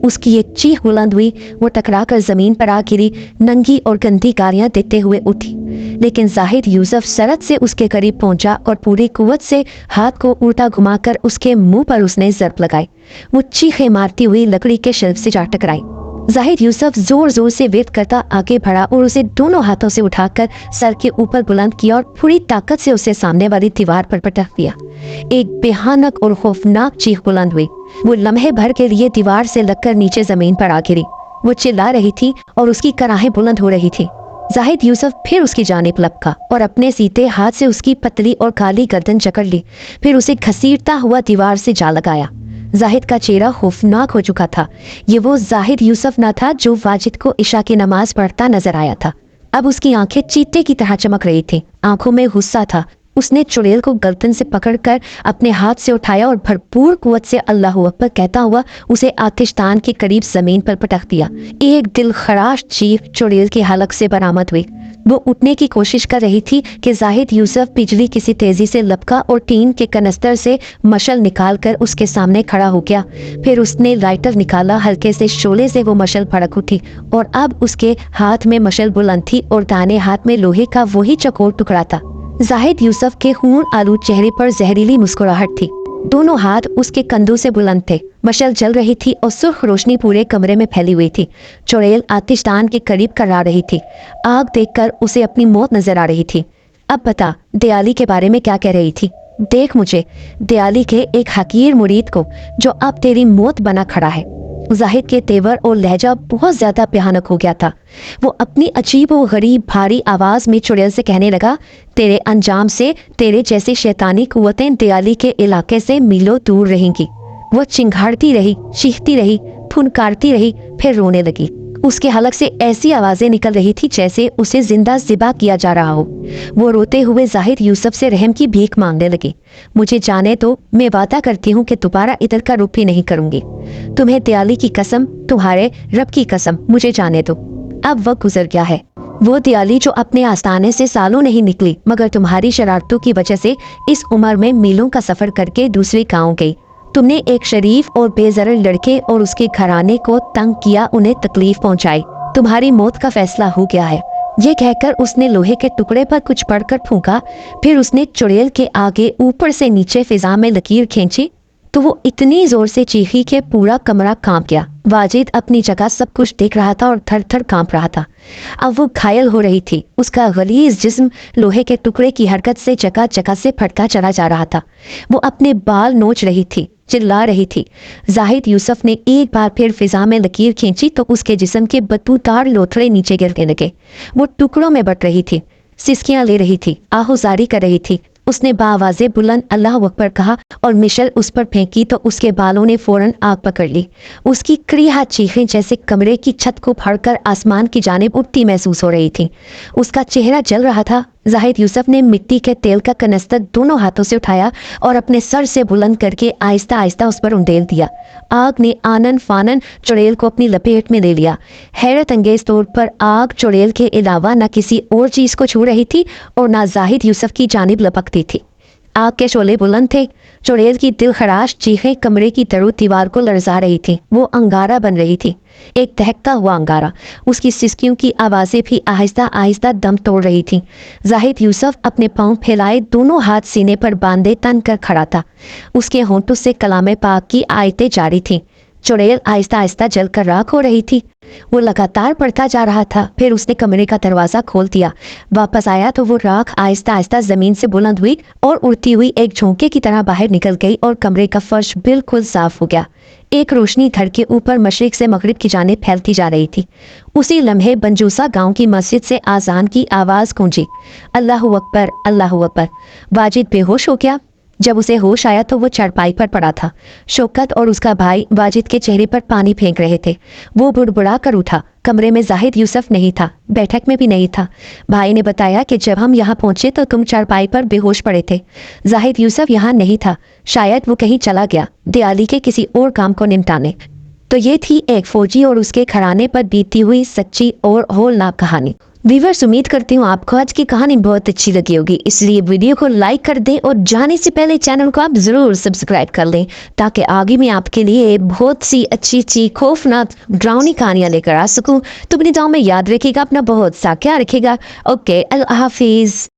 उसकी एक चीख बुलंद हुई। वो टकराकर जमीन पर आ गिरी, नंगी और गंदी गालियां देते हुए उठी। लेकिन जाहिद यूसुफ सरत से उसके करीब पहुंचा और पूरी कुव्वत से हाथ को उल्टा घुमाकर उसके मुंह पर उसने ज़रब लगाई। वो चीखें मारती हुई लकड़ी के शेल्फ से जा टकराई। जाहिद यूसुफ जोर जोर से वेट करता आगे बढ़ा और उसे दोनों हाथों से उठाकर सर के ऊपर बुलंद किया और पूरी ताकत से उसे सामने वाली दीवार पर पटक दिया। एक भयानक और खौफनाक चीख बुलंद हुई। वो लम्हे भर के लिए दीवार से लगकर नीचे जमीन पर आ गिरी। वो चिल्ला रही थी और उसकी कराहें बुलंद हो रही थी। जाहिद यूसुफ फिर उसकी जानिब लपका और अपने सीधे हाथ से उसकी पतली और काली गर्दन जकड़ ली। फिर उसे घसीटता हुआ दीवार से जा लगाया। जाहिद का चेहरा खौफनाक हो चुका था। ये वो जाहिद यूसुफ न था जो वाजिद को इशा की नमाज पढ़ता नजर आया था। अब उसकी आंखें चीते की तरह चमक रही थी, आंखों में गुस्सा था। उसने चुड़ैल को गर्दन से पकड़कर अपने हाथ से उठाया और भरपूर कुव्वत से अल्लाहू अकबर कहता हुआ उसे आतिशदान के करीब जमीन पर पटक दिया। एक दिल खराश चीख चुड़ैल के हलक से बरामद हुई। वो उठने की कोशिश कर रही थी कि जाहिद यूसुफ बिजली किसी तेजी से लपका और टीन के कनस्तर से मशल निकालकर उसके सामने खड़ा हो गया। फिर उसने लाइटर निकाला, हल्के से शोले से वो मशल भड़क उठी और अब उसके हाथ में मशल बुलंद थी और दाहिने हाथ में लोहे का वही चकोर टुकड़ा था। जाहिद यूसुफ के खून आलूद चेहरे पर जहरीली मुस्कुराहट थी। दोनों हाथ उसके कंधों से बुलंद थे। मशल जल रही थी और सुर्ख रोशनी पूरे कमरे में फैली हुई थी। चुड़ैल आतिशदान के करीब करा रही थी। आग देखकर उसे अपनी मौत नजर आ रही थी। अब बता, दयाली के बारे में क्या कह रही थी? देख मुझे, दयाली के एक हकीर मुरीद को जो अब तेरी मौत बना खड़ा है। जाहिद के तेवर और लहजा बहुत ज्यादा भयानक हो गया था। वो अपनी अजीब और गरीब भारी आवाज में चुड़ैल से कहने लगा, तेरे अंजाम से तेरे जैसी शैतानी कुव्वतें दयाली के इलाके से मीलों दूर रहेंगी। वो चिंघाड़ती रही, चीखती रही, फुनकारती रही, फिर रोने लगी। उसके हलक से ऐसी आवाजें निकल रही थी जैसे उसे जिंदा ज़िबा किया जा रहा हो। वो रोते हुए जाहिद यूसुफ से रहम की भीख मांगने लगी। मुझे जाने तो, मैं वादा करती हूँ कि दोबारा इधर का रुख भी नहीं करूंगी। तुम्हें दयाली की कसम, तुम्हारे रब की कसम, मुझे जाने दो। अब वक्त गुजर गया है। वो दयाली जो अपने आस्थाने से सालों नहीं निकली, मगर तुम्हारी शरारतों की वजह से इस उम्र में मीलों का सफर करके दूसरे गाँव गई। तुमने एक शरीफ और बेजरर लड़के और उसके घराने को तंग किया, उन्हें तकलीफ पहुंचाई। तुम्हारी मौत का फैसला हो गया है। ये कहकर उसने लोहे के टुकड़े पर कुछ पढ़कर फूंका। फिर उसने चुड़ैल के आगे ऊपर से नीचे फिजा में लकीर खींची तो वो इतनी जोर से चीखी कि पूरा कमरा कांप गया। वाजिद अपनी जगह सब कुछ देख रहा था और थर थर कांप रहा था। अब वो घायल हो रही थी। उसका गलीज जिस्म लोहे के टुकड़े की हरकत से जगह जगह से फटता चला जा रहा था। वो अपने बाल नोच रही थी, चिल्ला रही थी। जाहिद यूसुफ ने एक बार फिर फिजा में लकीर खींची तो उसके जिस्म के बदबूदार लोथड़े नीचे गिरने लगे। वो टुकड़ों में बट रही थी, सिसकियां ले रही थी, आहुजारी कर रही थी। उसने बावाज़े बुलंद अल्लाह अकबर कहा और मिशल उस पर फेंकी तो उसके बालों ने फौरन आग पकड़ ली। उसकी क्रिया चीखें जैसे कमरे की छत को फाड़कर आसमान की जानिब उठती महसूस हो रही थी। उसका चेहरा जल रहा था। जाहिद यूसुफ ने मिट्टी के तेल का कनस्तर दोनों हाथों से उठाया और अपने सर से बुलंद करके आहिस्ता आहिस्ता उस पर उंडेल दिया। आग ने आनन फानन चुड़ैल को अपनी लपेट में ले लिया। हैरत अंगेज तौर पर आग चुड़ैल के अलावा न किसी और चीज को छू रही थी और न जाहिद यूसुफ की जानिब लपकती थी। आग के शोले बुलंद थे। चुड़ैल की दिलखराश चीखें कमरे की तरू दीवार को लरजा रही थी। वो अंगारा बन रही थी, एक दहकता हुआ अंगारा। उसकी सिसकियों की आवाजें भी आहिस्ता आहिस्ता दम तोड़ रही थीं। जाहिद यूसुफ अपने पांव फैलाए दोनों हाथ सीने पर बांधे तन कर खड़ा था। उसके होंठों से कलामे पाक की आयतें जारी थीं। चुड़ैल आहिस्ता आहिस्ता जलकर राख हो रही थी। वो लगातार बढ़ता जा रहा था। फिर उसने कमरे का दरवाजा खोल दिया। वापस आया तो वो राख आहिस्ता आहिस्ता जमीन से बुलंद हुई और उड़ती हुई एक झोंके की तरह बाहर निकल गई और कमरे का फर्श बिल्कुल साफ हो गया। ایک روشنی گھر کے اوپر مشرق سے مغرب کی جانب پھیلتی جا رہی تھی۔ اسی لمحے بنجوسا گاؤں کی مسجد سے آذان کی آواز گونجی، اللہ اکبر اللہ اکبر۔ واجد بے ہوش ہو گیا۔ جب اسے ہوش آیا تو وہ چارپائی پر پڑا تھا۔ شوکت اور اس کا بھائی واجد کے چہرے پر پانی پھینک رہے تھے۔ وہ بڑبڑا کر اٹھا۔ کمرے میں زاہد یوسف نہیں تھا، بیٹھک میں بھی نہیں تھا۔ بھائی نے بتایا کہ جب ہم یہاں پہنچے تو تم چارپائی پر بے ہوش پڑے تھے۔ زاہد یوسف یہاں نہیں تھا، شاید وہ کہیں چلا گیا دیوالی کے کسی اور کام کو نمٹانے۔ تو یہ تھی ایک فوجی اور اس کے گھرانے پر بیتی ہوئی سچی اور ہولناک کہانی۔ ویورز، امید کرتی ہوں آپ کو آج کی کہانی بہت اچھی لگی ہوگی، اس لیے ویڈیو کو لائک کر دیں اور جانے سے پہلے چینل کو آپ ضرور سبسکرائب کر لیں تاکہ آگے میں آپ کے لیے بہت سی اچھی خوفناک ڈراؤنی کہانیاں لے کر آ سکوں۔ تو اپنی دعاؤں میں یاد رکھے گا، اپنا بہت سا خیال رکھے گا۔ اوکے، اللہ حافظ۔